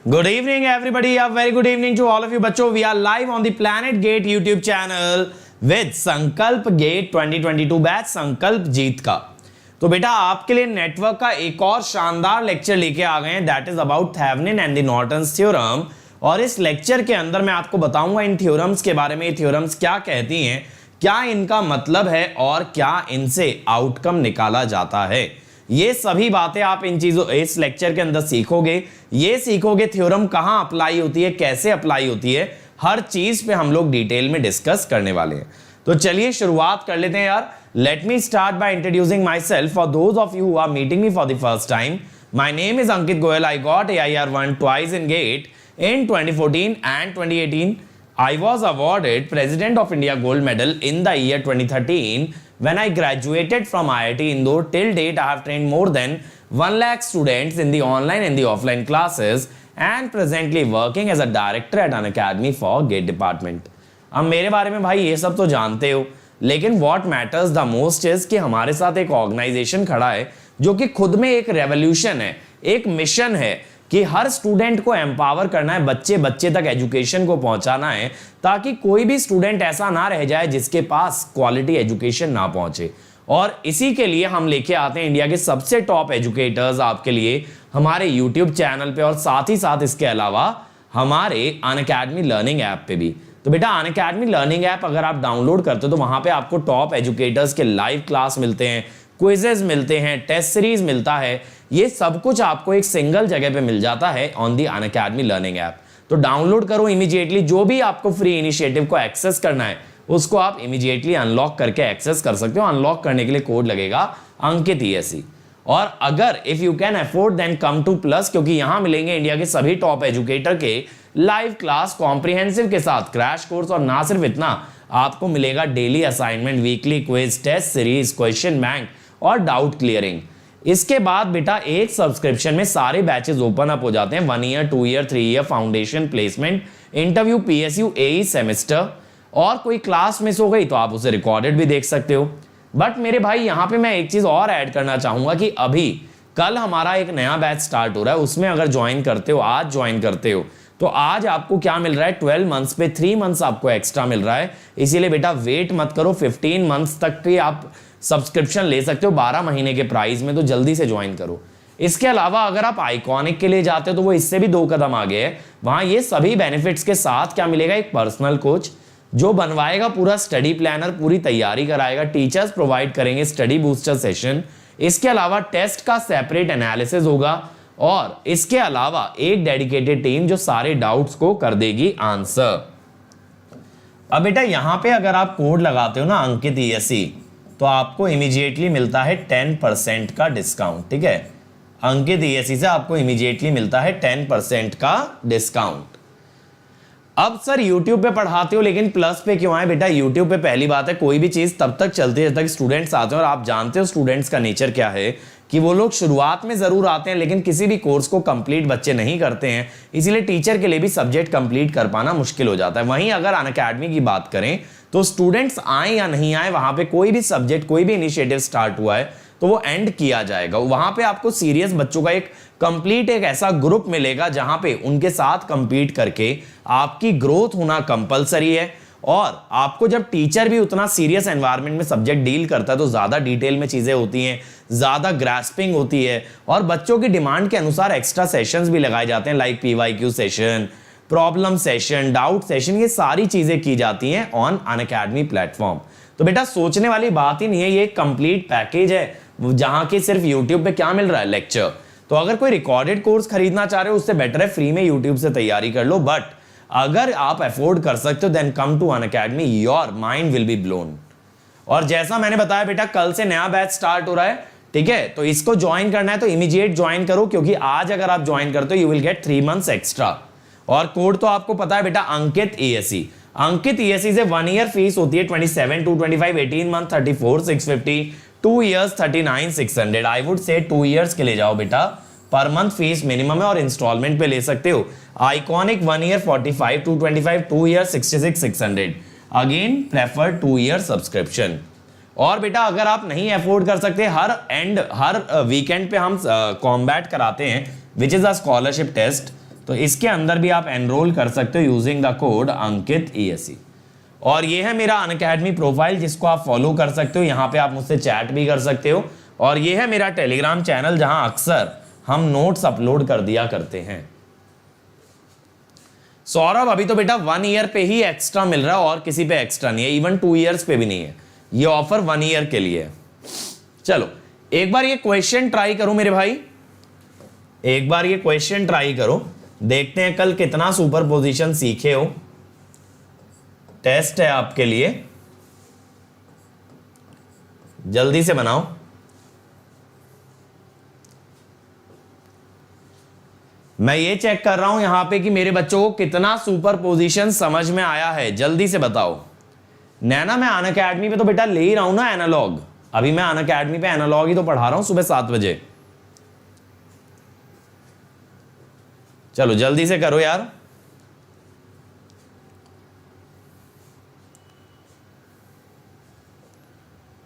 Good evening, everybody. A very good evening to all of you, बच्चों. We are live on the Planet Gate YouTube channel with संकल्प gate 2022 batch संकल्प जीत का. तो बेटा आपके लिए नेटवर्क का एक और शानदार लेक्चर लेके आ गए हैं. That is about Thevenin and the Norton's theorem. और इस लेक्चर के अंदर मैं आपको बताऊंगा इन थ्योरम्स के बारे में. ये थ्योरम्स क्या कहती हैं, क्या इनका मतलब है और क्या इनसे आउटकम निकाला जाता है. ये सभी बातें आप इन चीजों इस लेक्चर के अंदर सीखोगे. ये सीखोगे थ्योरम कहां अप्लाई होती है, कैसे अप्लाई होती है, हर चीज पे हम लोग डिटेल में डिस्कस करने वाले हैं. तो चलिए शुरुआत कर लेते हैं यार. Let me start by introducing myself for those of you who are meeting me for the first time. My name is Ankit Goyal. I got AIR1 twice in GATE in 2014 and 2018. I was awarded President of India Gold Medal in the year 2013 when I graduated from IIT Indore. Till date, I have trained more than 1 lakh students in the online and the offline classes and presently working as a director at an academy for GATE department. अब मेरे बारे में भाई ये सब तो जानते हो, लेकिन what matters the most is कि हमारे साथ एक ऑर्गेनाइजेशन खड़ा है जो कि खुद में एक रेवोल्यूशन है, एक मिशन है कि हर स्टूडेंट को एम्पावर करना है, बच्चे बच्चे तक एजुकेशन को पहुंचाना है ताकि कोई भी स्टूडेंट ऐसा ना रह जाए जिसके पास क्वालिटी एजुकेशन ना पहुंचे. और इसी के लिए हम लेके आते हैं इंडिया के सबसे टॉप एजुकेटर्स आपके लिए हमारे यूट्यूब चैनल पे और साथ ही साथ इसके अलावा हमारे अनअकैडमी लर्निंग ऐप पे भी. तो बेटा अनअकैडमी लर्निंग ऐप अगर आप डाउनलोड करते हो तो वहां पे आपको टॉप एजुकेटर्स के लाइव क्लास मिलते हैं, क्विजेस मिलते हैं, टेस्ट सीरीज मिलता है. ये सब कुछ आपको एक सिंगल जगह पे मिल जाता है on the Unacademy learning app. तो डाउनलोड करो इमीडिएटली. जो भी आपको फ्री इनिशिएटिव को एक्सेस करना है उसको आप इमीडिएटली अनलॉक करके एक्सेस कर सकते हो. अनलॉक करने के लिए कोड लगेगा अंकित ESE. और अगर if you can afford then come to plus, क्योंकि यहां मिलेंगे इंडिया के सभी टॉप एजुकेटर के लाइव क्लास कॉम्प्रिहेंसिव के साथ क्रैश कोर्स. और ना सिर्फ इतना, आपको मिलेगा daily assignment, weekly quiz, test series, question bank और डाउट क्लियरिंग. इसके बाद बेटा एक सब्सक्रिप्शन में सारे बैचेस ओपन अप हो जाते हैं. 1 year, 2 year, 3 year, foundation, placement, interview, PSU, AE semester. और कोई क्लास मिस हो गई तो आप उसे रिकॉर्डेड भी देख सकते हो. बट मेरे भाई यहां पे मैं एक चीज और ऐड करना चाहूंगा कि अभी कल हमारा एक नया बैच स्टार्ट हो रहा है. उसमें अगर ज्वाइन करते हो, आज ज्वाइन करते हो, तो आज आपको क्या मिल रहा है, 12 मंथ्स पे 3 मंथ्स आपको एक्स्ट्रा मिल रहा है. इसीलिए बेटा वेट मत करो, 15 मंथ्स तक की आप सब्सक्रिप्शन ले सकते हो 12 महीने के प्राइस में. तो जल्दी से ज्वाइन करो. इसके अलावा अगर आप आइकॉनिक के लिए जाते हो तो वो इससे भी 2 कदम आगे है. वहां ये सभी बेनिफिट्स के साथ क्या मिलेगा, एक पर्सनल कोच जो बनवाएगा पूरा स्टडी प्लानर, पूरी तैयारी कराएगा, टीचर्स प्रोवाइड करेंगे स्टडी बूस्टर सेशन. इसके अलावा टेस्ट का सेपरेट एनालिसिस होगा और इसके अलावा एक डेडिकेटेड टीम जो सारे डाउट्स को कर देगी आंसर. अब बेटा यहां पे अगर आप कोड लगाते हो ना अंकित ESE, तो आपको इमीडिएटली मिलता है 10% का डिस्काउंट. ठीक है, अंकित ESE से आपको इमीडिएटली मिलता है 10% का डिस्काउंट. अब सर YouTube पे पढ़ाते हो लेकिन प्लस पे क्यों आए? बेटा YouTube पे पहली बात है कोई भी चीज तब तक चलती है जब तक स्टूडेंट्स आते हैं. और आप जानते हो स्टूडेंट्स का नेचर क्या है कि वो लोग शुरुआत में जरूर आते हैं लेकिन किसी भी कोर्स को कंप्लीट बच्चे नहीं करते हैं. इसीलिए टीचर के लिए भी सब्जेक्ट कंप्लीट कर पाना मुश्किल हो जाता है. वहीं अगर अनअकैडमी की बात करें तो स्टूडेंट्स आए या नहीं आए, वहां पे कोई भी सब्जेक्ट, कोई भी इनिशिएटिव स्टार्ट हुआ है तो वो एंड किया जाएगा. वहां पे आपको सीरियस बच्चों का एक कंप्लीट एक ऐसा ग्रुप मिलेगा जहां पे उनके साथ कंपीट करके आपकी ग्रोथ होना कंपलसरी है. और आपको जब टीचर भी उतना सीरियस एनवायरनमेंट में सब्जेक्ट डील करता है तो ज्यादा डिटेल में चीजें होती हैं, ज्यादा ग्रास्पिंग होती है और बच्चों की डिमांड के अनुसार एक्स्ट्रा सेशंस भी लगाए जाते हैं like PYQ session, problem session, doubt session. ये सारी चीजें की जाती हैं ऑन अनअकैडमी प्लेटफॉर्म. तो बेटा सोचने वाली बात ही नहीं है, ये एक कंप्लीट पैकेज है जहां के सिर्फ YouTube पे क्या मिल रहा है, लेक्चर. तो अगर कोई रिकॉर्डेड कोर्स खरीदना चाह रहे हो उससे बेटर है फ्री में YouTube से तैयारी कर लो. बट अगर आप अफोर्ड कर सकते हो then come to Unacademy, your mind will be blown. और जैसा मैंने बताया बेटा कल से नया बैच स्टार्ट हो रहा है. ठीक है, तो इसको ज्वाइन करना है तो इमीडिएट ज्वाइन करो, क्योंकि आज अगर आप ज्वाइन करते हो you will get 3 months extra. और कोड तो आपको पता है बेटा अंकित ESE. अंकित ESE से 1 ईयर फीस होती है 27,225, 18 month 34,650, 2 years 39,600. I would say 2 years के ले जाओ बेटा. पर मंथ फीस मिनिमम है और इंस्टॉलमेंट पे ले सकते हो. Iconic 1 year 45,225, 2 year 66,600. Again prefer 2 year subscription. और बेटा अगर आप नहीं अफोर्ड कर सकते, हर वीकेंड पे हम कॉम्बैट कराते हैं which is a scholarship test. तो इसके अंदर भी आप एनरोल कर सकते हो using the code Ankit ESE। और ये है मेरा अनअकैडमी प्रोफाइल जिसको आप फॉलो कर सकते हो, यहाँ पे आप मुझसे चैट भी कर सकते हो। और ये है मेरा टेलीग्राम चैनल जहां अक्सर हम नोट्स अपलोड कर दिया करते हैं। सौरभ अभी तो बेटा 1 ईयर पे ही एक्स्ट्रा मिल रहा है और किसी पे एक्स्ट्रा नहीं है, इवन 2 इयर्स पे भी नहीं है, ये ऑफर 1 ईयर के लिए है। चलो एक बार ये क्वेश्चन ट्राई करो मेरे भाई, एक बार ये क्वेश्चन ट्राई करो, देखते हैं कल कितना सुपर पोजिशन सीखे हो। टेस्ट है आपके लिए, जल्दी से बनाओ। मैं ये चेक कर रहा हूं यहां पे कि मेरे बच्चों को कितना सुपर पोजीशन समझ में आया है, जल्दी से बताओ। नैना मैं अनअकैडमी पे तो बेटा ले ही रहा हूं ना एनालॉग, अभी मैं अनअकैडमी पे एनालॉग ही तो पढ़ा रहा हूं सुबह 7 बजे। चलो जल्दी से करो यार।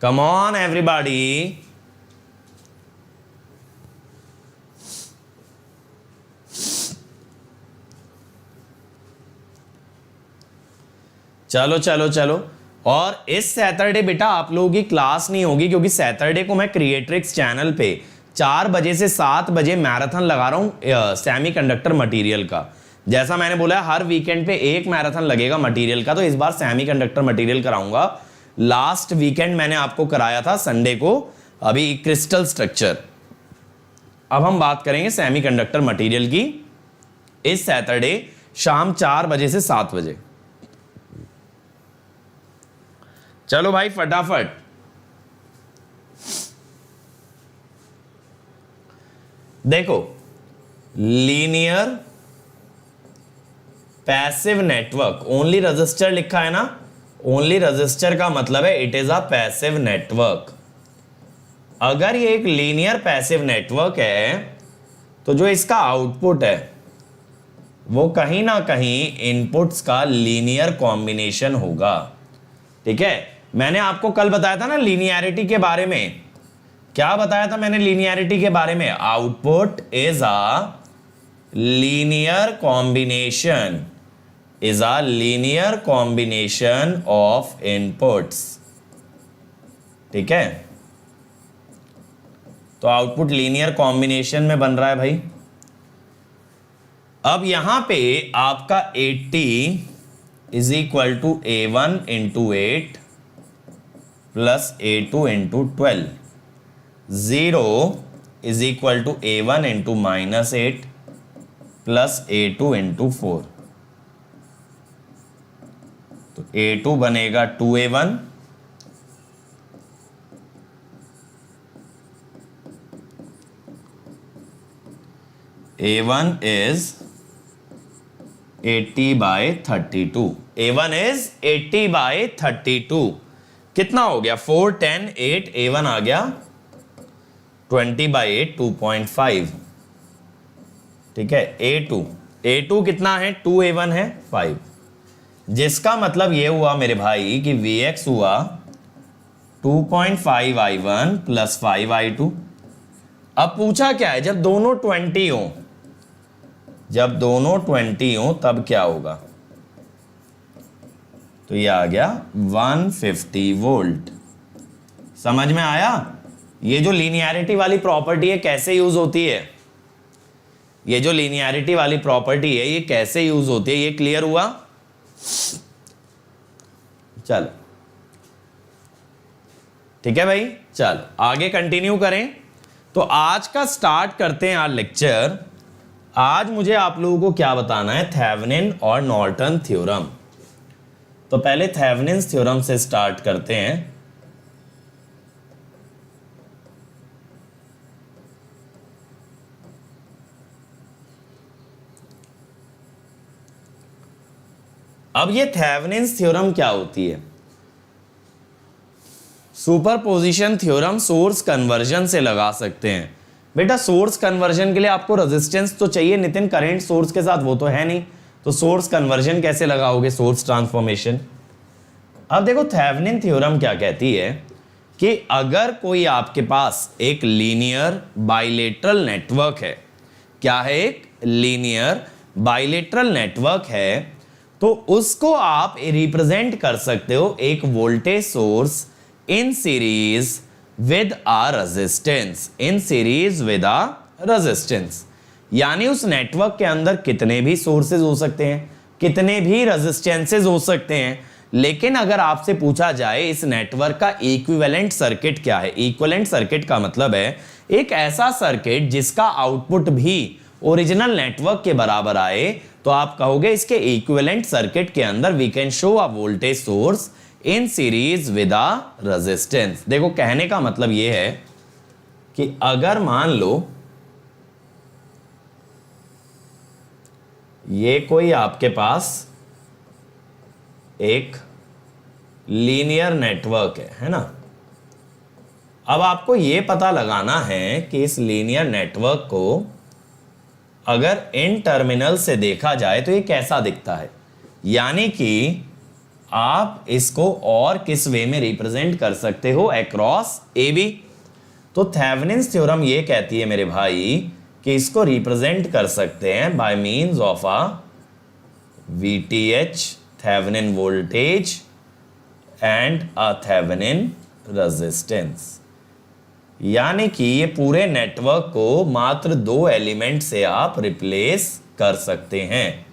Come on everybody. चलो चलो चलो। और इस सैटरडे बेटा आप लोगों की क्लास नहीं होगी क्योंकि सैटरडे को मैं क्रिएट्रिक्स चैनल पे 4 बजे से 7 बजे मैराथन लगा रहा हूं सेमीकंडक्टर मटेरियल का। जैसा मैंने बोला हर वीकेंड पे एक मैराथन लगेगा मटेरियल का, तो इस बार सेमीकंडक्टर मटेरियल कराऊंगा। लास्ट वीकेंड मैंने आपको कराया था संडे को अभी क्रिस्टल स्ट्रक्चर। अब हम बात करेंगे सेमीकंडक्टर मटेरियल की इस सैटरडे शाम 4 बजे से 7 बजे। चलो भाई फटाफट। देखो linear passive network, only register लिखा है ना, ओनली रजिस्टर का मतलब है it is a passive network. अगर ये एक लीनियर पैसिव नेटवर्क है तो जो इसका आउटपुट है वो कहीं ना कहीं इनपुट्स का लीनियर कॉम्बिनेशन होगा। ठीक है, मैंने आपको कल बताया था ना लीनियरिटी के बारे में। क्या बताया था मैंने लीनियरिटी के बारे में? Output is a linear combination, is a linear combination of inputs. ठीक है, तो आउटपुट लीनियर कॉम्बिनेशन में बन रहा है भाई। अब यहां पे आपका 80 is equal to A1 into 8 plus A2 into 12, 0 is equal to A1 into -8 plus A2 into 4। तो A2 बनेगा 2A1 A1 is 80/32, A1 is 80/32। कितना हो गया? 4, 10, 8, A1 आ गया 20/8, 2.5। ठीक है, A2 कितना है? 2A1 है 5, जिसका मतलब ये हुआ मेरे भाई कि Vx हुआ 2.5I1 प्लस 5I2। अब पूछा क्या है, जब दोनों 20 हो, जब दोनों 20 हो तब क्या होगा? तो ये आ गया 150 वोल्ट। समझ में आया? ये जो लीनियरिटी वाली प्रॉपर्टी है कैसे यूज होती है, ये जो लीनियरिटी वाली प्रॉपर्टी है ये कैसे यूज होती है, ये क्लियर हुआ? चलो ठीक है भाई, चलो आगे कंटिन्यू करें। तो आज का स्टार्ट करते हैं आज लेक्चर। आज मुझे आप लोगों को क्या बताना है? थेवेनिन और नॉर्टन थ्योरम। तो पहले थेवेनिन थ्योरम से स्टार्ट करते हैं। अब ये थेवेनिन थ्योरम क्या होती है? सुपरपोजिशन थ्योरम सोर्स कन्वर्जन से लगा सकते हैं। बेटा सोर्स कन्वर्जन के लिए आपको रेजिस्टेंस तो चाहिए नितिन, करंट सोर्स के साथ वो तो है नहीं, तो सोर्स कन्वर्जन कैसे लगाओगे? Source transformation. अब देखो थेवेनिन थ्योरम क्या कहती है कि अगर कोई आपके पास एक लीनियर बाइलेटरल नेटवर्क है, क्या है? एक लीनियर बाइलेटरल नेटवर्क है तो उसको आप रिप्रेजेंट कर सकते हो एक voltage source in series with a resistance, in series with a resistance. यानी उस नेटवर्क के अंदर कितने भी सोर्सेज हो सकते हैं, कितने भी रेजिस्टेंसेज हो सकते हैं, लेकिन अगर आपसे पूछा जाए इस नेटवर्क का इक्विवेलेंट सर्किट क्या है, इक्विवेलेंट सर्किट का मतलब है एक ऐसा सर्किट जिसका आउटपुट भी ओरिजिनल नेटवर्क के बराबर आए, तो आप कहोगे इसके इक्विवेलेंट सर्किट के अंदर we can show a voltage source in series with a resistance. देखो कहने का मतलब यह है कि अगर मान लो ये कोई आपके पास एक लीनियर नेटवर्क है ना, अब आपको यह पता लगाना है कि इस लीनियर नेटवर्क को अगर इन टर्मिनल से देखा जाए तो ये कैसा दिखता है, यानी कि आप इसको और किस वे में रिप्रेजेंट कर सकते हो, अक्रॉस ए बी। तो थेवेनिन्स थ्योरम ये कहती है मेरे भाई कि इसको रिप्रेजेंट कर सकते हैं by means of a VTH Thevenin voltage and a Thevenin resistance. यानी कि ये पूरे नेटवर्क को मात्र दो एलिमेंट से आप रिप्लेस कर सकते हैं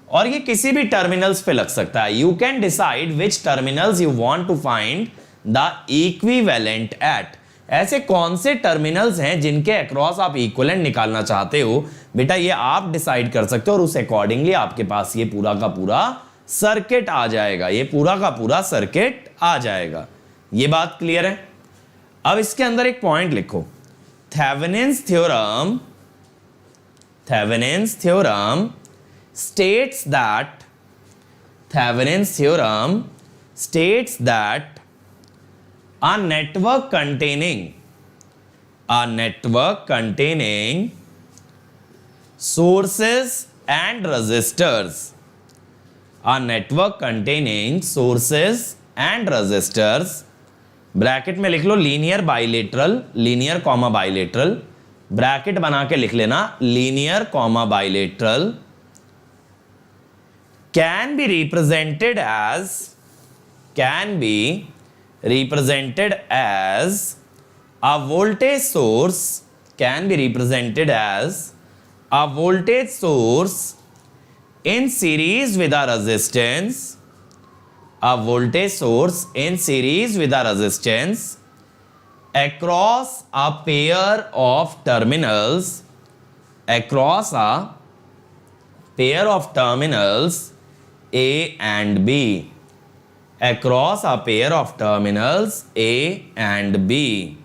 और ये किसी भी टर्मिनल्स पे लग सकता है। You can decide which terminals you want to find the equivalent at. ऐसे कौन से टर्मिनल्स हैं जिनके अक्रॉस आप इक्विवेलेंट निकालना चाहते हो, बेटा ये आप डिसाइड कर सकते हो और उस अकॉर्डिंगली आपके पास ये पूरा का पूरा सर्किट आ जाएगा, ये पूरा का पूरा सर्किट आ जाएगा। ये बात क्लियर है। अब इसके अंदर एक पॉइंट लिखो, Thevenin's theorem states that Thevenin's theorem states that a network containing sources and resistors, bracket में लिख लो linear bilateral, linear comma bilateral, bracket बना के लिख लेना linear comma bilateral can be represented as a voltage source, in series with a resistance, across a pair of terminals, A and B, across a pair of terminals A and B.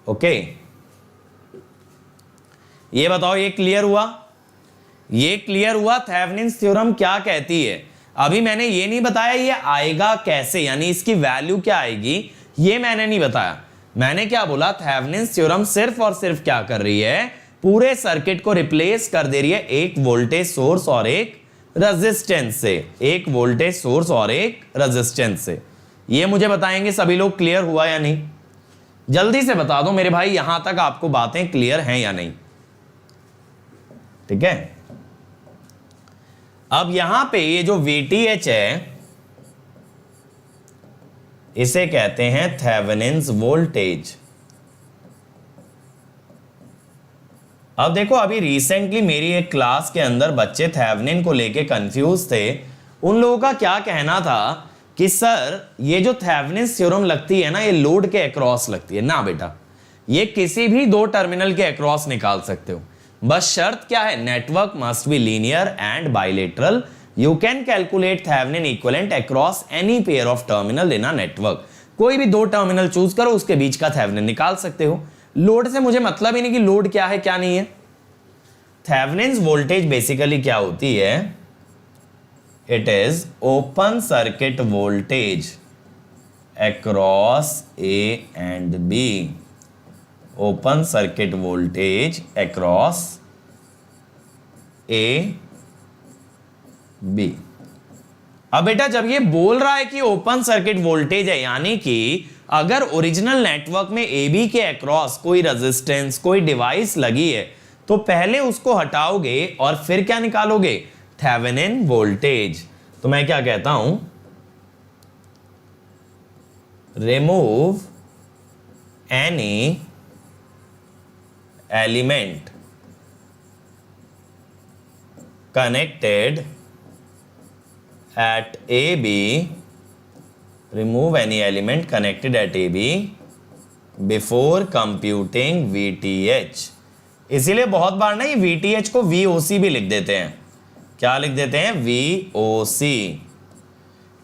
Okay, ये बताओ ये clear हुआ? ये clear हुआ Thevenin's theorem क्या कहती है। अभी मैंने ये नहीं बताया ये आएगा कैसे, यानी इसकी वैल्यू क्या आएगी, ये मैंने नहीं बताया। मैंने क्या बोला, थेवेनिन्स थ्योरम सिर्फ और सिर्फ क्या कर रही है, पूरे सर्किट को रिप्लेस कर दे रही है एक वोल्टेज सोर्स और एक रेजिस्टेंस से, एक वोल्टेज सोर्स और एक रेजिस्टेंस से। ये मुझे बताएंगे सभी लोग क्लियर हुआ या नहीं? जल्दी से बता दो मेरे भाई, यहां तक आपको बातें क्लियर हैं या नहीं? ठीक है, अब यहां पे ये जो VTH है इसे कहते हैं थेवेनिन्स वोल्टेज। अब देखो अभी रिसेंटली मेरी एक क्लास के अंदर बच्चे थेवेनिन को लेके कंफ्यूज थे। उन लोगों का क्या कहना था कि सर ये जो थेवेनिन्स थ्योरम लगती है ना, ये लोड के अक्रॉस लगती है ना। बेटा ये किसी भी दो टर्मिनल के अक्रॉस निकाल सकते हो, बस शर्त क्या है, network must be linear and bilateral. You can calculate Thevenin equivalent across any pair of terminal in a network. कोई भी दो टर्मिनल चूज करो, उसके बीच का थेवेनिन निकाल सकते हो। लोड से मुझे मतलब ही नहीं कि लोड क्या है क्या नहीं है। थेवेनिन्स वोल्टेज बेसिकली क्या होती है, it is open circuit voltage across A and B, open circuit voltage across A B. अब बेटा जब ये बोल रहा है कि ओपन सर्किट वोल्टेज है, यानी कि अगर ओरिजिनल नेटवर्क में AB के अक्रॉस कोई रेजिस्टेंस कोई डिवाइस लगी है तो पहले उसको हटाओगे और फिर क्या निकालोगे, थेवेनिन वोल्टेज। तो मैं क्या कहता हूं, remove any element connected at AB, remove any element connected at AB before computing VTH। इसीलिए बहुत बार ना ये VTH को VOC भी लिख देते हैं। क्या लिख देते हैं, VOC,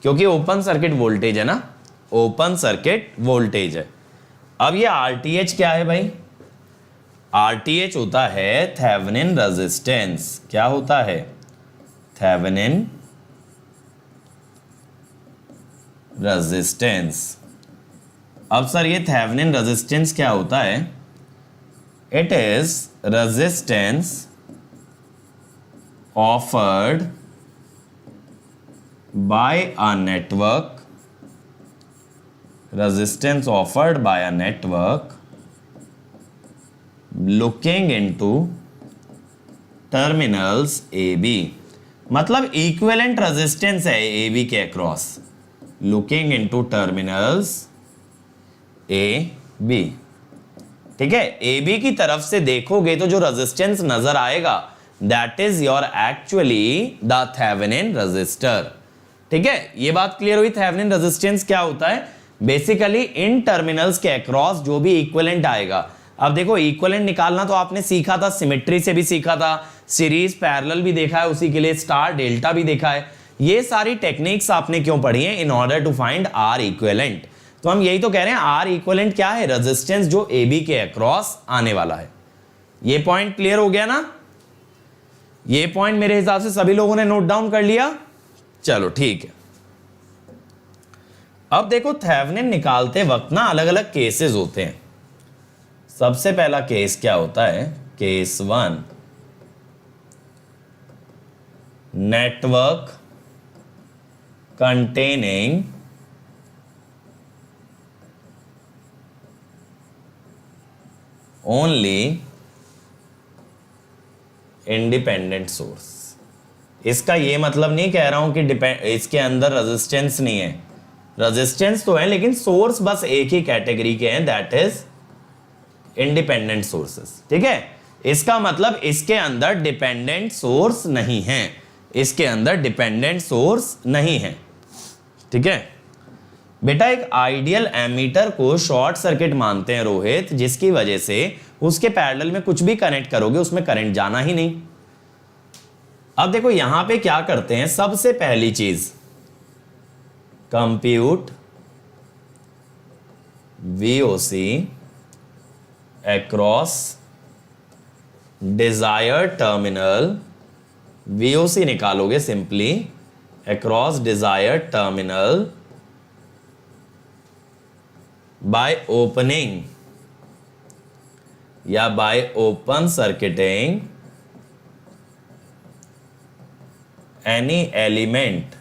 क्योंकि ओपन सर्किट वोल्टेज है ना, ओपन सर्किट वोल्टेज है। अब ये RTH क्या है भाई, RTH होता है थेवेनिन रेजिस्टेंस। क्या होता है, थेवेनिन रेजिस्टेंस। अब सर ये थेवेनिन रेजिस्टेंस क्या होता है, it is resistance offered by a network, resistance offered by a network looking into terminals AB। मतलब इक्विवेलेंट रेजिस्टेंस है AB के across, looking into terminals AB। ठीक है, AB की तरफ से देखोगे तो जो रेजिस्टेंस नजर आएगा that is your actually the Thevenin resistor. ठीक है, ये बात क्लियर हुई। थेवेनिन रेजिस्टेंस क्या होता है, बेसिकली इन टर्मिनल्स के अक्रॉस जो भी इक्विवेलेंट आएगा। अब देखो इक्विवेलेंट निकालना तो आपने सीखा था, सिमेट्री से भी सीखा था, सीरीज पैरेलल भी देखा है, उसी के लिए स्टार डेल्टा भी देखा है। ये सारी टेक्निक्स आपने क्यों पढ़ी है, in order to find R equivalent. तो हम यही तो कह रहे हैं, आर इक्विवेलेंट क्या है, रेजिस्टेंस जो ए बी के अक्रॉस आने वाला है। ये पॉइंट क्लियर हो गया ना, ये पॉइंट मेरे हिसाब से सभी लोगों ने नोट डाउन कर लिया। चलो ठीक है। अब देखो थेवेनिन निकालते वक्त ना अलग अलग केसेस होते हैं। सबसे पहला केस क्या होता है, case 1, network containing only independent source. इसका ये मतलब नहीं कह रहा हूं कि इसके अंदर रेजिस्टेंस नहीं है, रेजिस्टेंस तो है लेकिन सोर्स बस एक ही कैटेगरी के हैं, दैट इज इंडिपेंडेंट सोर्सेस। ठीक है, इसका मतलब इसके अंदर डिपेंडेंट सोर्स नहीं है, इसके अंदर डिपेंडेंट सोर्स नहीं है। ठीक है बेटा, एक आइडियल एमीटर को शॉर्ट सर्किट मानते हैं रोहित, जिसकी वजह से उसके पैरेलल में कुछ भी कनेक्ट करोगे उसमें करंट जाना ही नहीं। अब देखो यहां पे क्या करते हैं, सबसे पहली चीज compute VOC across desired terminal, VOC निकालोगे simply across desired terminal by opening या by open circuiting any element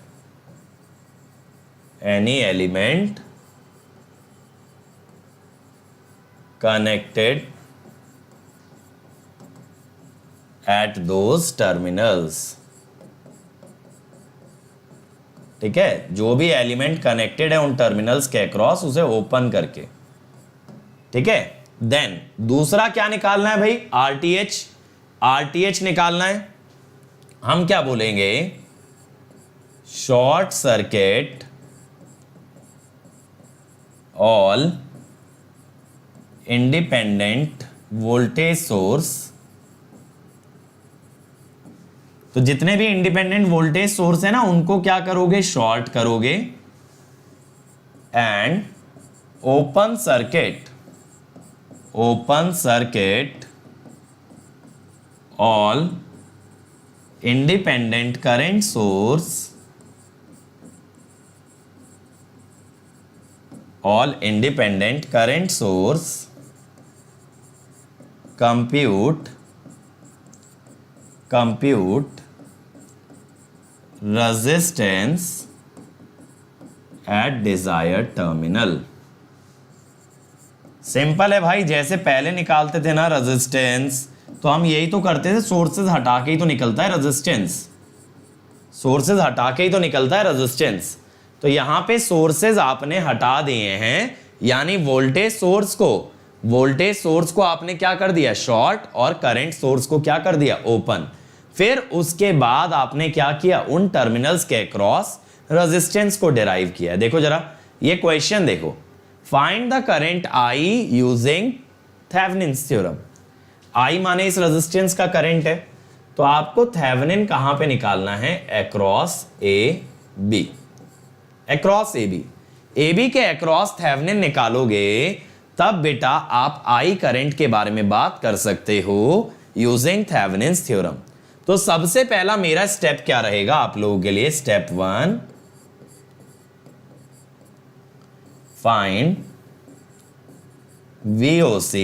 connected at those terminals। ठीक है, जो भी एलिमेंट कनेक्टेड है उन टर्मिनल्स के अक्रॉस उसे ओपन करके। ठीक है, देन दूसरा क्या निकालना है भाई, RTH निकालना है। हम क्या बोलेंगे, short circuit all independent voltage source. तो जितने भी इंडिपेंडेंट वोल्टेज सोर्स है ना उनको क्या करोगे, शॉर्ट करोगे and open circuit all independent current source, all independent current source, compute resistance at desired terminal। Simple है भाई, जैसे पहले निकालते थे ना रेजिस्टेंस, तो हम यही तो करते थे, सोर्सेज हटा के ही तो निकलता है रेजिस्टेंस, सोर्सेज हटा के ही तो निकलता है रेजिस्टेंस। तो यहां पे सोर्सेज आपने हटा दिए हैं, यानी वोल्टेज सोर्स को आपने क्या कर दिया, शॉर्ट, और करंट सोर्स को क्या कर दिया, ओपन। फिर उसके बाद आपने क्या किया, उन टर्मिनल्स के अक्रॉस रेजिस्टेंस को डिराइव किया। देखो जरा ये क्वेश्चन देखो, find the current I using Thevenin's theorem. I माने इस रेजिस्टेंस का करंट है, तो आपको थेवेनिन कहां पे निकालना है, across A B, across A B. A B के अक्रॉस थेवेनिन निकालोगे तब बेटा आप आई करंट के बारे में बात कर सकते हो यूजिंग थेवेनिन्स थ्योरम। तो सबसे पहला मेरा स्टेप क्या रहेगा आप लोगों के लिए, step 1, find VOC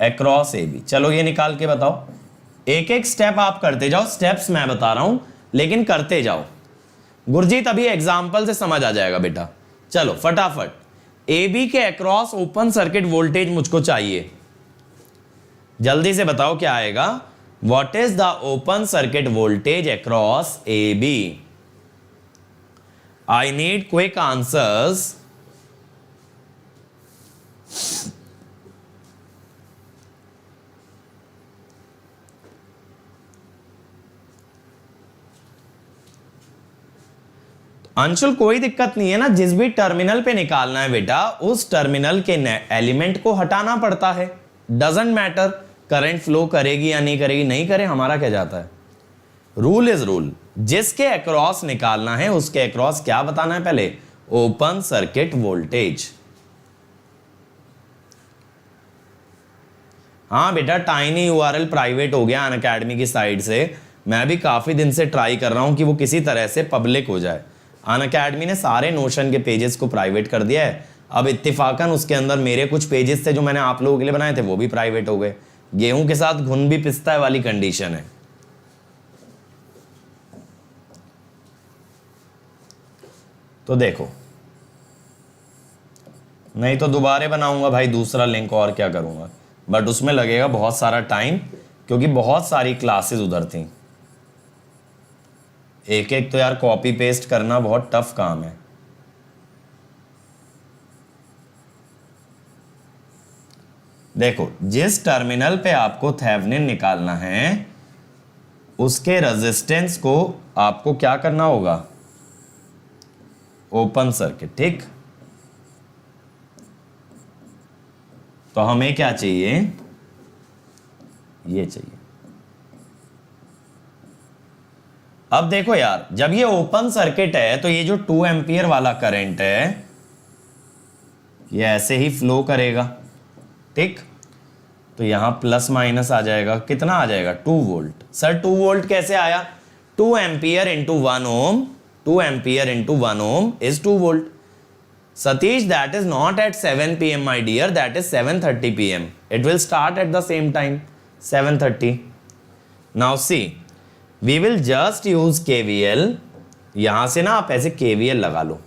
across A B. चलो ये निकाल के बताओ, एक एक स्टेप आप करते जाओ, स्टेप्स मैं बता रहा हूं लेकिन करते जाओ। गुरजीत अभी एग्जाम्पल से समझ आ जाएगा बेटा। चलो फटाफट, ए बी के अक्रॉस ओपन सर्किट वोल्टेज मुझको चाहिए, जल्दी से बताओ क्या आएगा। What is the open circuit voltage across A B? I need quick answers. Anshul कोई दिक्कत नहीं है ना, जिस भी टर्मिनल पे निकालना है बेटा उस टर्मिनल के एलिमेंट को हटाना पड़ता है, डजंट मैटर करंट फ्लो करेगी या नहीं करेगी, नहीं करे हमारा क्या जाता है। रूल इज रूल, जिसके अक्रॉस निकालना है उसके अक्रॉस क्या बताना है पहले, ओपन सर्किट वोल्टेज। हाँ बेटा टाइनी यूआरएल प्राइवेट हो गया अनअकैडमी की साइड से, मैं भी काफी दिन से ट्राई कर रहा हूं कि वो किसी तरह से पब्लिक हो जाए। अनअकैडमी ने सारे नोशन के पेजेस को प्राइवेट कर दिया है, अब इत्तेफाकन उसके अंदर मेरे कुछ पेजेस थे जो मैंने आप लोगों के लिए बनाए थे वो भी प्राइवेट हो गए। गेहूं के साथ घुन भी पिसता है वाली कंडीशन है। तो देखो, नहीं तो दोबारा बनाऊंगा भाई दूसरा लिंक, और क्या करूंगा, बट उसमें लगेगा बहुत सारा टाइम क्योंकि बहुत सारी क्लासेस उधर थी। एक एक तो यार कॉपी पेस्ट करना बहुत टफ काम है। देखो जिस टर्मिनल पे आपको थेवेनिन निकालना है उसके रेजिस्टेंस को आपको क्या करना होगा, ओपन सर्किट, ठीक। तो हमें क्या चाहिए, ये चाहिए। अब देखो यार जब ये ओपन सर्किट है तो ये जो 2 एम्पियर वाला करंट है ये ऐसे ही फ्लो करेगा, ठीक। तो यहां प्लस माइनस आ जाएगा, कितना आ जाएगा, 2 वोल्ट। सर 2 वोल्ट कैसे आया, 2 ampere into 1 ohm, 2 ampere into 1 ohm is 2 volt. Satish that is not at 7 PM my dear, that is 7:30 PM। It will start at the same time 7:30। Now see we will just use KVL। यहां से ना आप ऐसे KVL लगा लो,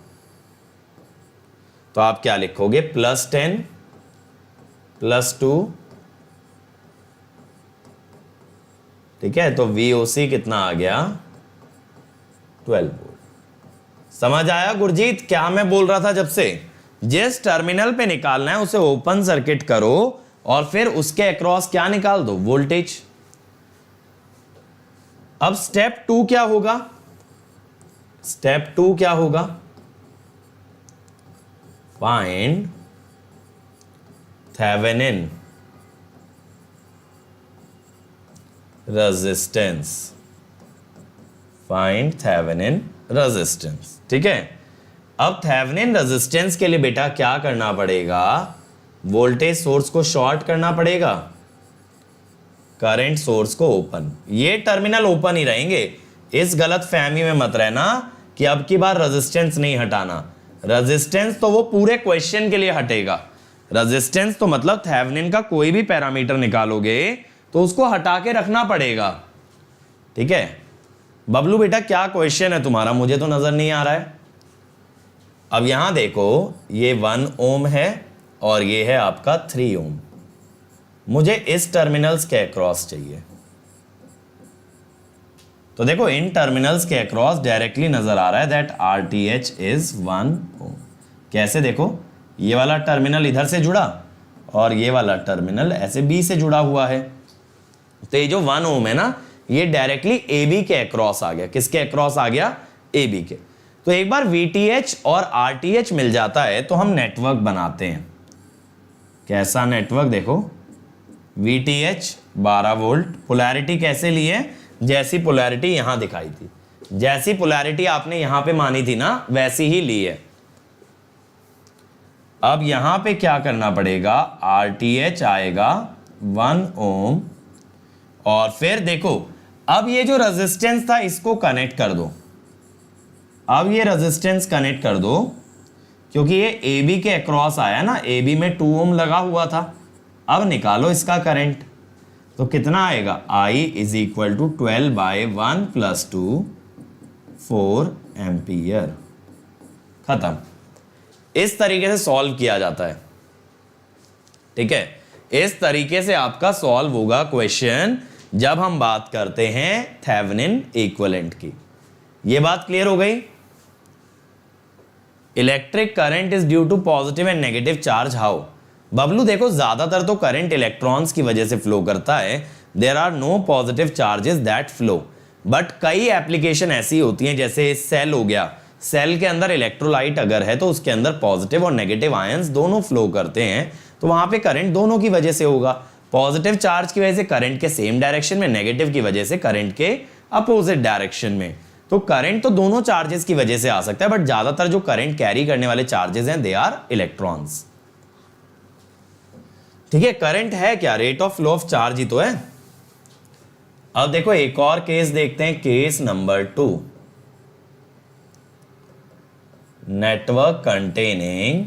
तो आप क्या लिखोगे, +10 +2, ठीक है। तो VOC कितना आ गया, 12 वोल्ट। समझ आया गुरजीत क्या मैं बोल रहा था जब से, जिस टर्मिनल पे निकालना है उसे ओपन सर्किट करो और फिर उसके अक्रॉस क्या निकाल दो, वोल्टेज। अब स्टेप 2 क्या होगा, स्टेप 2 क्या होगा, find Thevenin resistance, find Thevenin resistance, ठीक है। अब थेवेनिन रेजिस्टेंस के लिए बेटा क्या करना पड़ेगा, वोल्टेज सोर्स को शॉर्ट करना पड़ेगा, करंट सोर्स को ओपन। ये टर्मिनल ओपन ही रहेंगे, इस गलत फहमी में मत रहना कि अब की बार रेजिस्टेंस नहीं हटाना। रेजिस्टेंस तो वो पूरे क्वेश्चन के लिए हटेगा, रेजिस्टेंस तो मतलब थेवेनिन का कोई भी पैरामीटर निकालोगे तो उसको हटा के रखना पड़ेगा, ठीक है। बबलू बेटा क्या क्वेश्चन है तुम्हारा, मुझे तो नजर नहीं आ रहा है। अब यहां देखो ये 1 ओम है और ये है आपका 3 ओम, मुझे इस टर्मिनल्स के अक्रॉस चाहिए। तो देखो इन टर्मिनल्स के अक्रॉस डायरेक्टली नजर आ रहा है दैट RTH इज 1 ओम। कैसे? देखो ये वाला टर्मिनल इधर से जुड़ा और ये वाला टर्मिनल ऐसे B से जुड़ा हुआ है। तो ये जो 1 ओम है ना, ये डायरेक्टली AB के अक्रॉस आ गया। किसके अक्रॉस आ गया? AB के। तो एक बार VTH और RTH मिल जाता है तो हम नेटवर्क बनाते हैं। कैसा नेटवर्क? देखो VTH 12 वोल्ट, पोलैरिटी कैसे ली है? जैसी पोलैरिटी यहां दिखाई थी, जैसी पोलैरिटी आपने यहां पे मानी थी ना, वैसी ही ली है। अब यहां पे क्या करना पड़ेगा? RTH आएगा 1 ओम और फिर देखो अब ये जो रेजिस्टेंस था इसको कनेक्ट कर दो। अब ये रेजिस्टेंस कनेक्ट कर दो क्योंकि ये AB के अक्रॉस आया ना, AB में 2 ओम लगा हुआ था। अब निकालो इसका करंट, तो कितना आएगा? I is equal to 12/1 + 2 4 ampere. खत्म। इस तरीके से सॉल्व किया जाता है। ठीक है, इस तरीके से आपका सॉल्व होगा क्वेश्चन जब हम बात करते हैं थेवेनिन इक्विवेलेंट की। ये बात क्लियर हो गई? Electric current is due to positive and negative charge. How? Bablu देखो ज्यादातर तो करंट इलेक्ट्रॉन्स की वजह से फ्लो करता है। There are no positive charges that flow, but कई एप्लीकेशन ऐसी होती हैं, जैसे सेल हो गया, सेल के अंदर इलेक्ट्रोलाइट अगर है तो उसके अंदर पॉजिटिव और नेगेटिव आयंस दोनों फ्लो करते हैं, तो वहां पे करंट दोनों की वजह से होगा। पॉजिटिव चार्ज की वजह से करंट के सेम डायरेक्शन में, नेगेटिव की वजह से करंट के अपोजिट डायरेक्शन में। तो करंट तो दोनों चार्जेस की वजह से आ सकता है, बट ज्यादातर जो करंट कैरी करने वाले चार्जेस हैं दे आर इलेक्ट्रॉन्स। ठीक है, करंट है क्या? Rate of flow of charge ही तो है। अब देखो एक और केस देखते हैं, case number 2। Network containing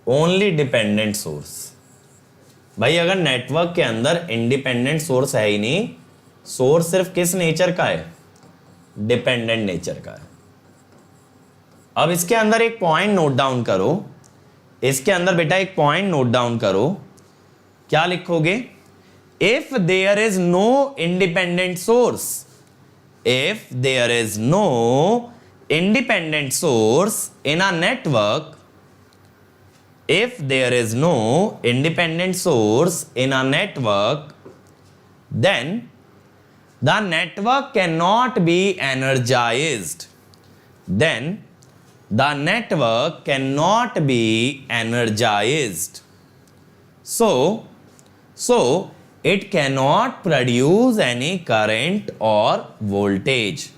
only dependent source. भाई अगर नेटवर्क के अंदर इंडिपेंडेंट सोर्स है ही नहीं, सोर्स सिर्फ किस नेचर का है? डिपेंडेंट नेचर का है। अब इसके अंदर एक पॉइंट नोट डाउन करो, इसके अंदर बेटा एक पॉइंट नोट डाउन करो। क्या लिखोगे? If there is no independent source, if there is no independent source in a network, if there is no independent source in a network, then the network cannot be energized. Then the network cannot be energized. So it cannot produce any current or voltage.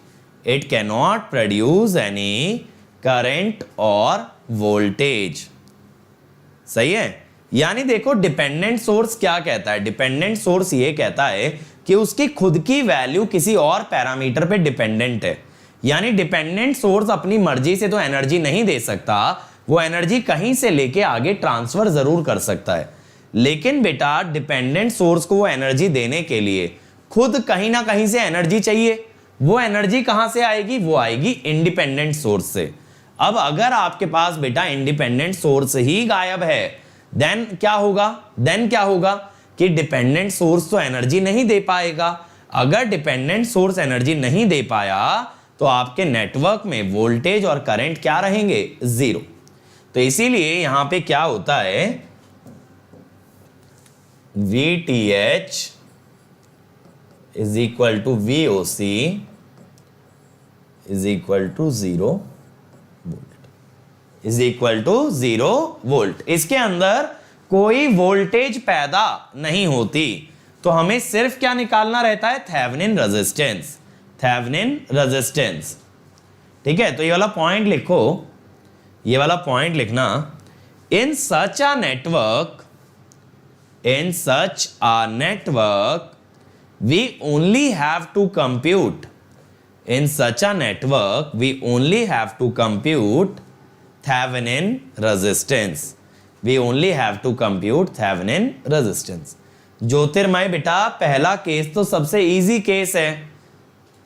It cannot produce any current or voltage. सही है? यानी देखो dependent source क्या कहता है? Dependent source ये कहता है कि उसकी खुद की वैल्यू किसी और पैरामीटर पे डिपेंडेंट है। यानी डिपेंडेंट सोर्स अपनी मर्जी से तो एनर्जी नहीं दे सकता, वो एनर्जी कहीं से लेके आगे ट्रांसफर जरूर कर सकता है, लेकिन बेटा डिपेंडेंट सोर्स को वो एनर्जी देने के लिए खुद कहीं ना कहीं से एनर्जी चाहिए। वो एनर्जी कहां से आएगी? वो आएगी इंडिपेंडेंट सोर्स से। अब अगर आपके पास बेटा इंडिपेंडेंट सोर्स ही गायब है, देन क्या होगा? देन क्या होगा कि डिपेंडेंट सोर्स तो एनर्जी नहीं दे पाएगा। अगर डिपेंडेंट सोर्स एनर्जी नहीं दे पाया तो आपके नेटवर्क में वोल्टेज और करंट क्या रहेंगे? जीरो। तो इसीलिए यहां पे क्या होता है? VTH is equal to VOC is equal to 0 is equal to 0 volt. इसके अंदर कोई वोल्टेज पैदा नहीं होती, तो हमें सिर्फ क्या निकालना रहता है? Thevenin resistance. Thevenin resistance. ठीक है, तो ये वाला पॉइंट लिखो, ये वाला पॉइंट लिखना। In such a network, in such a network we only have to compute, in such a network we only have to compute Thevenin resistance. We only have to compute Thevenin resistance. ज्योतिर्मय बेटा पहला case तो सबसे easy case है,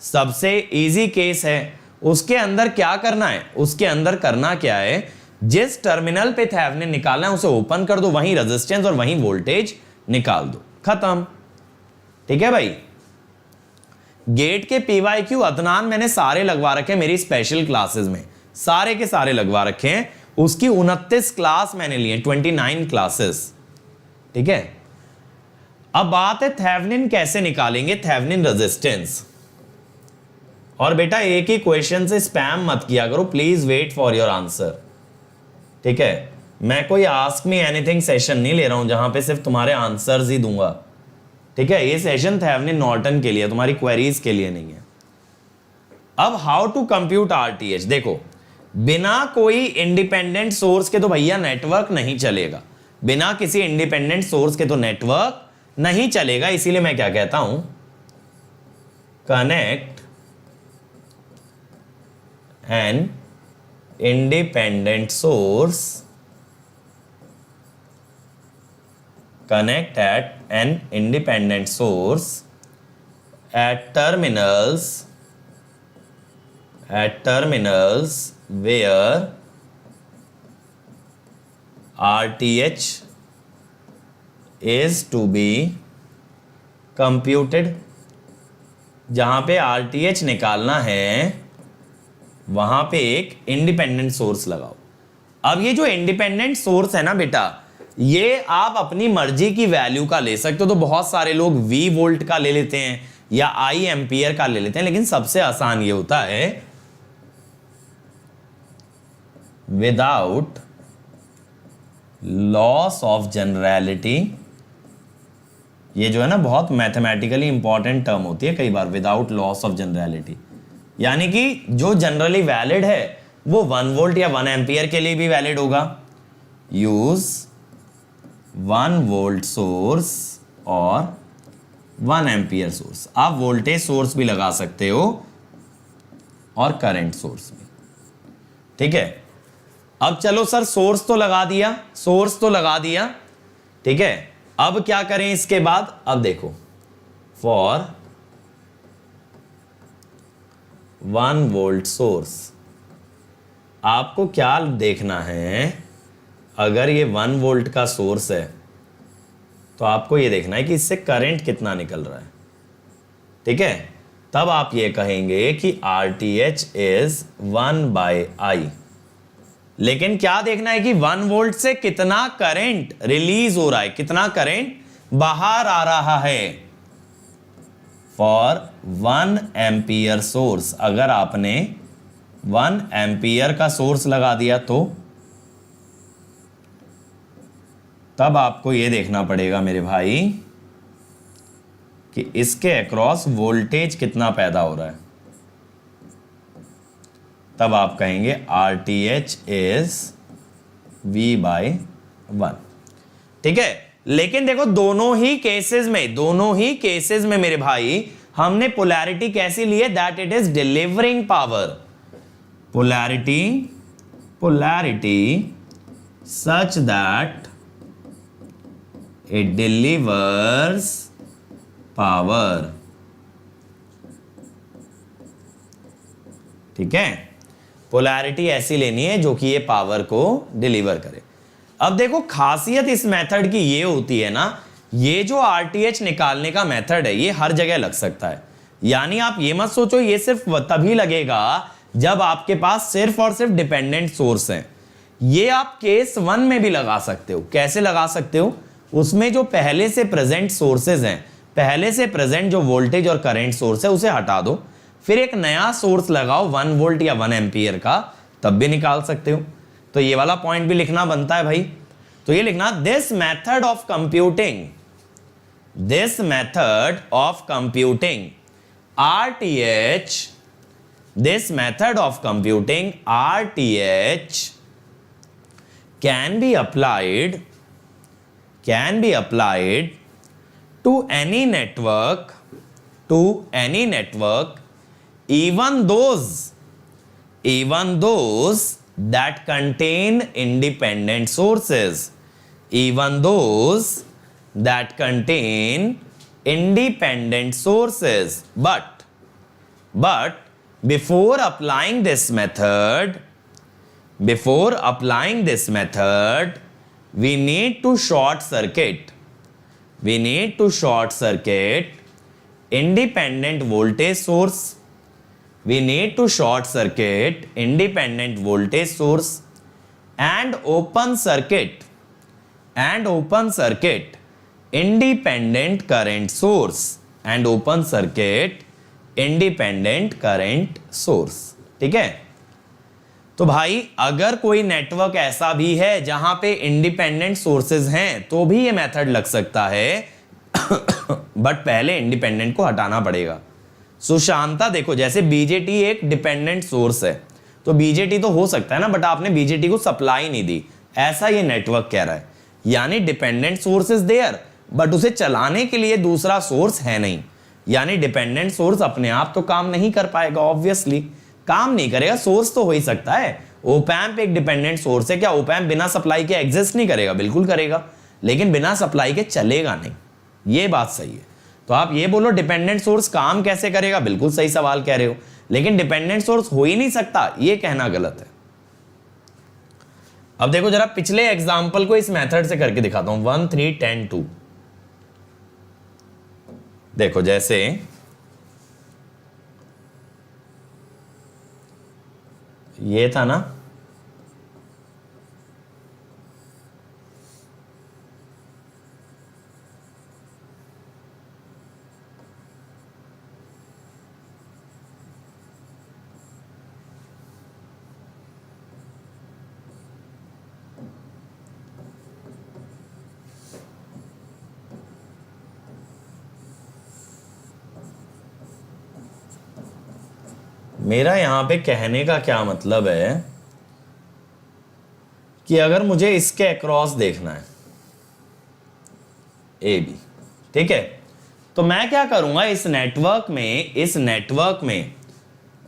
सबसे easy case है। उसके अंदर क्या करना है, उसके अंदर करना क्या है, जिस टर्मिनल पे थेवेनिन निकालना है उसे ओपन कर दो, वहीं रेजिस्टेंस और वहीं वोल्टेज निकाल दो, खत्म। ठीक है भाई। गेट के PYQ अदनान मैंने सारे लगवा रखे हैं मेरी स्पेशल क्लासेस में, सारे के सारे लगवा रखे हैं। उसकी 29 क्लास मैंने लिए, 29 क्लासेस। ठीक है। अब बात है थेवेनिन कैसे निकालेंगे, थेवेनिन रेजिस्टेंस। और बेटा एक ही क्वेश्चन से स्पैम मत किया करो, please wait for your answer. ठीक है। मैं कोई आस्क मी एनीथिंग सेशन नहीं ले रहा हूं जहां पे सिर्फ तुम्हारे आंसर्स ही दूंगा। ठीक है। ये सेशन थेवेनिन नॉर्टन के लिए, तुम्हारी क्वेरीज के लिए नहीं है। अब हाउ टू कंप्यूट RTH, देखो बिना कोई इंडिपेंडेंट सोर्स के तो भैया नेटवर्क नहीं चलेगा, बिना किसी इंडिपेंडेंट सोर्स के तो नेटवर्क नहीं चलेगा। इसीलिए मैं क्या कहता हूं, connect an independent source, connect at an independent source at terminals where RTH is to be computed। जहां पे RTH निकालना है वहां पे एक इंडिपेंडेंट सोर्स लगाओ। अब ये जो इंडिपेंडेंट सोर्स है ना बेटा, ये आप अपनी मर्जी की वैल्यू का ले सकते हो। तो बहुत सारे लोग V वोल्ट का ले लेते हैं या I एम्पियर का ले लेते हैं, लेकिन सबसे आसान ये होता है विदाउट लॉस ऑफ जनरलिटी। ये जो है ना बहुत मैथमेटिकली इंपॉर्टेंट टर्म होती है कई बार, विदाउट लॉस ऑफ जनरलिटी। यानी कि जो जनरली वैलिड है वो 1 वोल्ट या 1 एम्पियर के लिए भी वैलिड होगा। यूज 1 वोल्ट सोर्स और 1 एम्पियर सोर्स। आप वोल्टेज सोर्स भी लगा सकते हो और करंट सोर्स भी। ठीक है। अब चलो सर सोर्स तो लगा दिया, सोर्स तो लगा दिया। ठीक है। अब क्या करें इसके बाद, अब देखो फॉर 1 वोल्ट सोर्स आपको क्या देखना है, अगर ये 1 वोल्ट का सोर्स है तो आपको ये देखना है कि इससे करंट कितना निकल रहा है। ठीक है। तब आप ये कहेंगे कि RTH इज 1/I। लेकिन क्या देखना है कि 1 वोल्ट से कितना करंट रिलीज हो रहा है, कितना करंट बाहर आ रहा है। फॉर 1 एम्पियर सोर्स, अगर आपने 1 एम्पियर का सोर्स लगा दिया तो तब आपको यह देखना पड़ेगा मेरे भाई कि इसके अक्रॉस वोल्टेज कितना पैदा हो रहा है। तब आप कहेंगे RTH इज V/1। ठीक है। लेकिन देखो दोनों ही केसेस में मेरे भाई हमने पोलैरिटी कैसी ली है, that it is delivering power. Polarity such that it delivers power। ठीक है। पोलैरिटी ऐसी लेनी है जो कि ये पावर को डिलीवर करे। अब देखो खासियत इस मेथड की ये होती है ना, ये जो RTH निकालने का मेथड है ये हर जगह लग सकता है। यानी आप ये मत सोचो ये सिर्फ तभी लगेगा जब आपके पास सिर्फ और सिर्फ डिपेंडेंट सोर्स है। ये आप केस 1 में भी लगा सकते हो। कैसे लगा सकते हो, उसमें जो पहले से प्रेजेंट सोर्सेज हैं, पहले से प्रेजेंट जो वोल्टेज और करंट सोर्स है उसे हटा दो, फिर एक नया सोर्स लगाओ 1 वोल्ट या 1 एम्पियर का, तब भी निकाल सकते हो। तो ये वाला पॉइंट भी लिखना बनता है भाई। तो ये लिखना, this method of computing RTH, this method of computing RTH can be applied to any network, even those that contain independent sources, even those that contain independent sources, but Before applying this method, we need to short circuit. We need to short circuit independent voltage source. We need to short circuit independent voltage source and open circuit independent current source and open circuit independent current source. ठीक है, तो भाई अगर कोई network ऐसा भी है जहां पे इंडिपेंडेंट सोर्सेज हैं तो भी ये मेथड लग सकता है बट पहले इंडिपेंडेंट को हटाना पड़ेगा. सुशांता देखो, जैसे बीजेटी एक डिपेंडेंट सोर्स है तो बीजेटी तो हो सकता है ना, बट आपने बीजेटी को सप्लाई नहीं दी, ऐसा ये नेटवर्क कह रहा है. यानी dependent source is there but उसे चलाने के लिए दूसरा सोर्स है नहीं. यानी डिपेंडेंट सोर्स अपने आप तो काम नहीं कर पाएगा, ऑब्वियसली काम नहीं करेगा. सोर्स तो हो ही सकता है. ओपैम्प एक डिपेंडेंट सोर्स है, क्या ओपैम्प बिना सप्लाई के एग्जिस्ट नहीं करेगा? बिल्कुल करेगा, लेकिन बिना सप्लाई के चलेगा नहीं. ये बात सही है. तो आप ये बोलो डिपेंडेंट सोर्स काम कैसे करेगा, बिल्कुल सही सवाल कह रहे हो, लेकिन डिपेंडेंट सोर्स हो ही नहीं सकता, ये कहना गलत है. अब देखो जरा पिछले एग्जाम्पल को इस मेथड से करके दिखाता हूं. 1 3 10 2. देखो जैसे ये था ना, मेरा यहां पे कहने का क्या मतलब है कि अगर मुझे इसके अक्रॉस देखना है ए बी, ठीक है, तो मैं क्या करूंगा, इस नेटवर्क में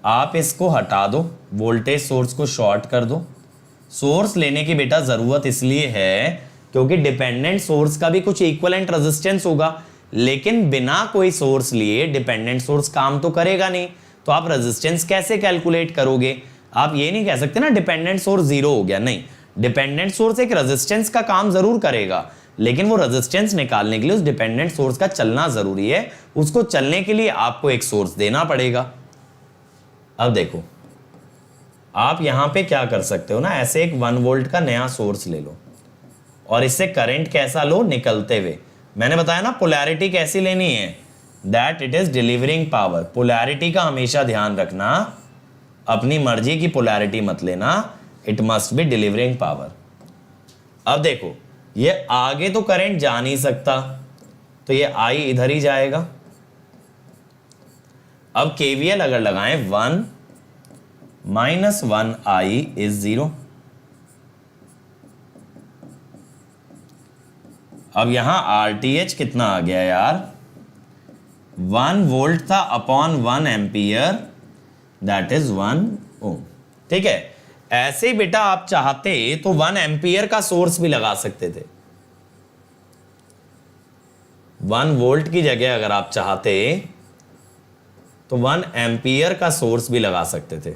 आप इसको हटा दो, वोल्टेज सोर्स को शॉर्ट कर दो. सोर्स लेने की बेटा जरूरत इसलिए है क्योंकि डिपेंडेंट सोर्स का भी कुछ इक्विवेलेंट रेजिस्टेंस होगा, लेकिन बिना कोई सोर्स लिए डिपेंडेंट सोर्स काम तो करेगा नहीं. तो आप रेजिस्टेंस कैसे कैलकुलेट करोगे? आप ये नहीं कह सकते ना डिपेंडेंट सोर्स जीरो हो गया. नहीं, डिपेंडेंट सोर्स एक रेजिस्टेंस का काम जरूर करेगा, लेकिन वो रेजिस्टेंस निकालने के लिए उस डिपेंडेंट सोर्स का चलना जरूरी है. उसको चलने के लिए आपको एक सोर्स देना पड़ेगा. अब देखो आप यहां पे क्या कर सकते हो ना, ऐसे एक 1 वोल्ट का नया सोर्स ले लो और इससे करंट कैसा लो, निकलते हुए. मैंने बताया ना पोलैरिटी कैसी लेनी है, that it is delivering power. Polarity का हमेशा ध्यान रखना, अपनी मर्जी की पोलैरिटी मत लेना, it must be delivering power. अब देखो ये आगे तो करंट जा नहीं सकता, तो ये I इधर ही जाएगा. अब KVL अगर लगाएं 1 - 1I इज 0. अब यहां RTH कितना आ गया यार, 1 वोल्ट था अपॉन 1 एम्पियर, दैट इज 1 ओम. ठीक है, ऐसे ही बेटा आप चाहते तो 1 एम्पियर का सोर्स भी लगा सकते थे. 1 वोल्ट की जगह अगर आप चाहते तो 1 एम्पियर का सोर्स भी लगा सकते थे.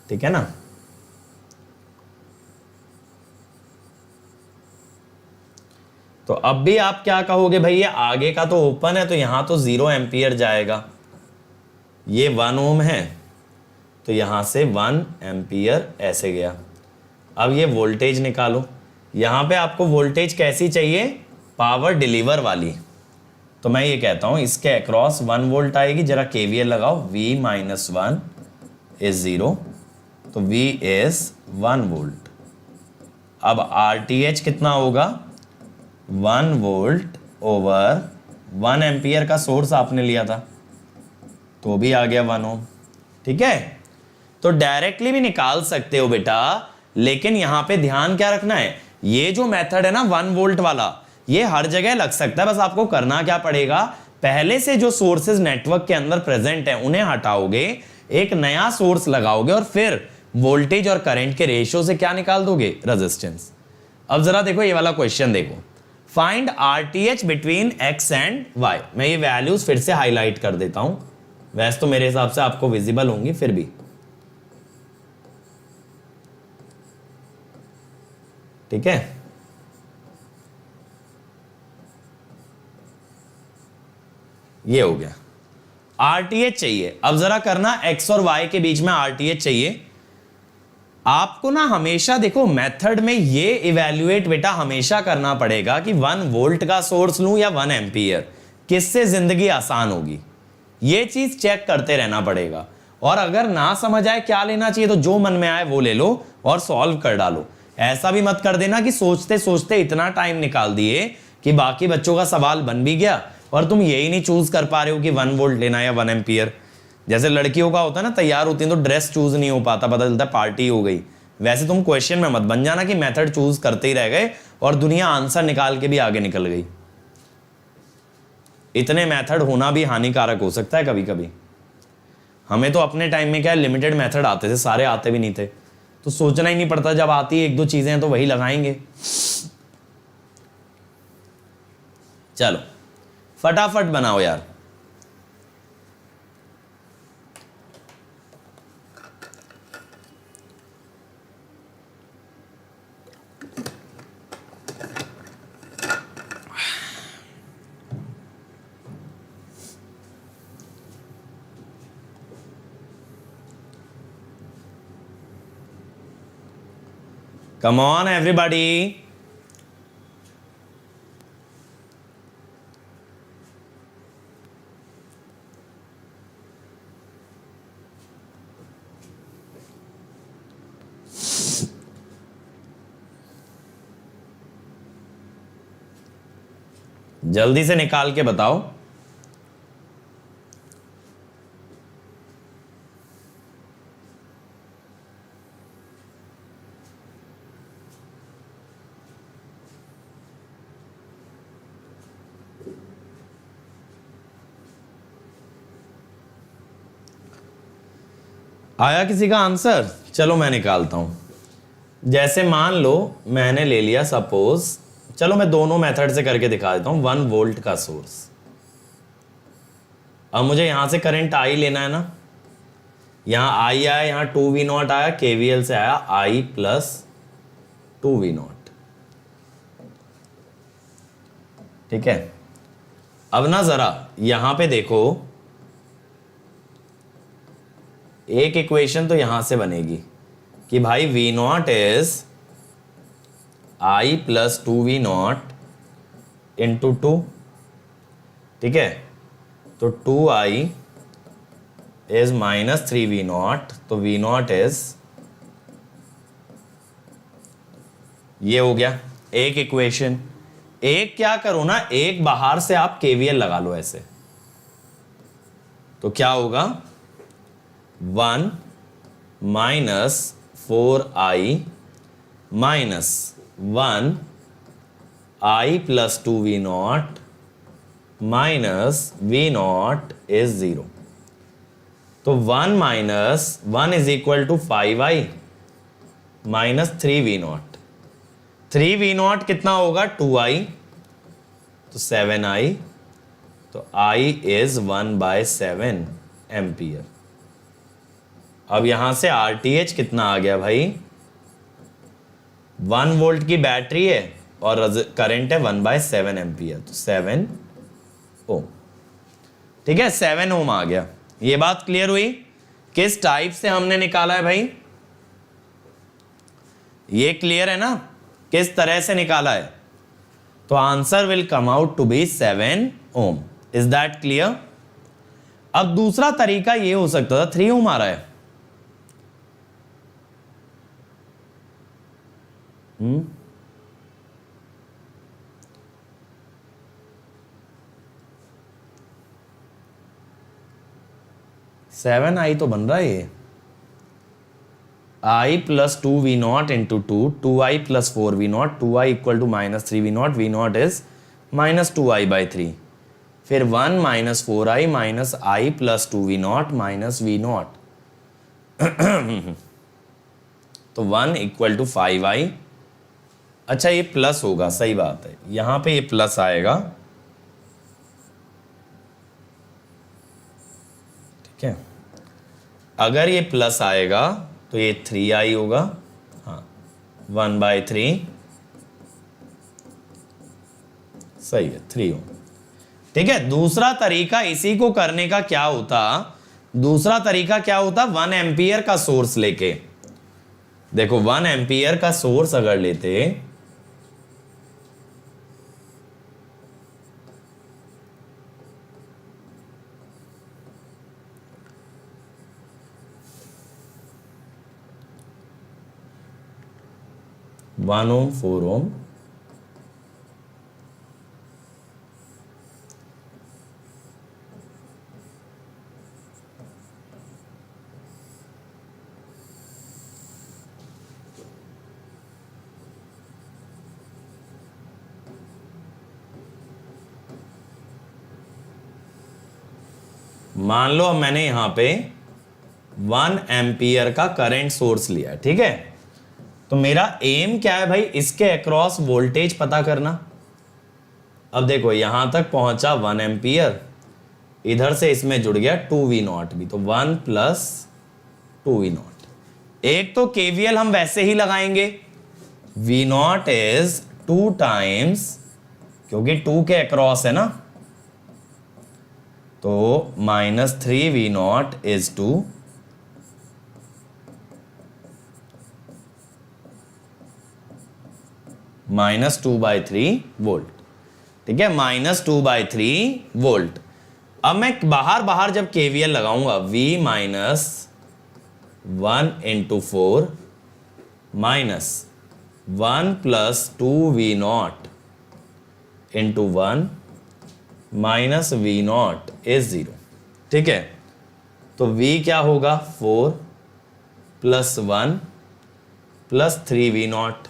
ठीक है ना. तो अब भी आप क्या कहोगे, भैया आगे का तो ओपन है तो यहां तो 0 एम्पियर जाएगा, ये 1 ओम है तो यहां से 1 एम्पियर ऐसे गया. अब ये वोल्टेज निकालो, यहां पे आपको वोल्टेज कैसी चाहिए, पावर डिलीवर वाली. तो मैं ये कहता हूं इसके अक्रॉस 1 वोल्ट आएगी, जरा KVL लगाओ, V - 1 इज 0, तो V इज 1 वोल्ट. अब RTH कितना होगा, 1 वोल्ट ओवर 1 एम्पियर का सोर्स आपने लिया था तो भी आ गया 1 ओम. ठीक है, तो डायरेक्टली भी निकाल सकते हो बेटा, लेकिन यहां पे ध्यान क्या रखना है, ये जो मेथड है ना 1 वोल्ट वाला, ये हर जगह लग सकता है. बस आपको करना क्या पड़ेगा, पहले से जो सोर्सेज नेटवर्क के अंदर प्रेजेंट है उन्हें हटाओगे, एक नया सोर्स लगाओगे और फिर वोल्टेज और करंट के रेशियो से क्या निकाल दोगे, रेजिस्टेंस. अब जरा देखो ये वाला क्वेश्चन देखो, find RTH between X and Y. मैं ये वैल्यूज फिर से हाईलाइट कर देता हूं, वैसे तो मेरे हिसाब से आपको विजिबल होंगी फिर भी, ठीक है। ये हो गया, आरटीएच चाहिए। अब जरा करना एक्स और वाई के बीच में आरटीएच चाहिए आपको ना। हमेशा देखो मेथड में ये इवैल्यूएट बेटा हमेशा करना पड़ेगा कि 1 वोल्ट का सोर्स लूं या 1 एम्पियर, किससे जिंदगी आसान होगी, ये चीज चेक करते रहना पड़ेगा। और अगर ना समझ आए क्या लेना चाहिए तो जो मन में आए वो ले लो और सॉल्व कर डालो। ऐसा भी मत कर देना कि सोचते सोचते इतना टाइम निकाल दिए कि बाकी बच्चों का सवाल बन भी गया और तुम यही नहीं चूज कर पा रहे हो कि 1 वोल्ट लेना या 1 एम्पियर। जैसे लड़कियों का होता है ना, तैयार होती है तो ड्रेस चूज नहीं हो पाता, पता चलता पार्टी हो गई। वैसे तुम क्वेश्चन में मत बन जाना कि मेथड चूज करते ही रह गए और दुनिया आंसर निकाल के भी आगे निकल गई। इतने मेथड होना भी हानिकारक हो सकता है कभी कभी। हमें तो अपने टाइम में क्या लिमिटेड मेथड आते थे, सारे आते भी नहीं थे, तो सोचना ही नहीं पड़ता, जब आती है 1-2 चीजें तो वही लगाएंगे। चलो फटाफट बनाओ यार। Come on, everybody. जल्दी से निकाल के बताओ। आया किसी का आंसर? चलो मैं निकालता हूं। जैसे मान लो मैंने ले लिया सपोज, चलो मैं दोनों मेथड से करके दिखा देता हूं। 1 वोल्ट का सोर्स, अब मुझे यहां से करंट आई लेना है ना। यहां आई आया, यहां 2v0 आया, केवीएल से आया i प्लस 2v0, ठीक है। अब ना जरा यहां पे देखो, एक इक्वेशन तो यहां से बनेगी कि भाई v0 is i plus 2v0 into 2, ठीक है। तो 2i इज माइनस 3v0, तो v0 इज, ये हो गया एक इक्वेशन। एक क्या करो ना, एक बाहर से आप केवीएल लगा लो ऐसे, तो क्या होगा 1 minus 4i minus 1 i plus 2v0 minus v0 is 0। तो 1 minus 1 is equal to 5i minus 3v0। 3v0 कितना होगा 2i, तो 7i, तो i इज 1/7 एम्पियर। अब यहां से RTH कितना आ गया भाई, 1 वोल्ट की बैटरी है और करंट है 1/7 एम्पियर, तो 7 ओम, ठीक है। 7 ओम आ गया। ये बात क्लियर हुई? किस टाइप से हमने निकाला है भाई, ये क्लियर है ना, किस तरह से निकाला है? तो answer will come out to be 7 ohm. Is that clear? अब दूसरा तरीका ये हो सकता था, 3 ओम आ रहा है, 7i तो बन रहा है ये, i plus 2v0 into 2i plus 4v0, 2i equal to minus 3v0, v0 is minus 2i/3, फिर 1 minus 4i minus i plus 2v0 minus v0, तो 1 इक्वल टू 5i। अच्छा ये प्लस होगा, सही बात है, यहां पे ये प्लस आएगा, ठीक है, अगर ये प्लस आएगा तो ये 3i होगा, हाँ 1/3, सही है 3 ओम। ठीक है, दूसरा तरीका इसी को करने का क्या होता, दूसरा तरीका क्या होता, 1 एम्पियर का सोर्स लेके, देखो 1 एम्पियर का सोर्स अगर लेते, वन ओम 4 ओम, मान लो अब मैंने यहां पे 1 एम्पियर का करंट सोर्स लिया है। ठीक है, तो मेरा एम क्या है भाई, इसके अक्रॉस वोल्टेज पता करना। अब देखो यहां तक पहुंचा 1 एम्पियर, इधर से इसमें जुड़ गया 2v0 भी, तो 1 प्लस 2v0। एक तो केवीएल हम वैसे ही लगाएंगे, v0 इज 2 टाइम्स, क्योंकि 2 के अक्रॉस है ना, तो -3v0 इज 2, -2/3 वोल्ट। ठीक है, -2/3 वोल्ट। अब मैं बाहर बाहर जब केवीएल लगाऊंगा, v -1 × 4 -1 + 2v0 × 1 -v0 इज 0। ठीक है, तो v क्या होगा, 4 + 1 + 3v0,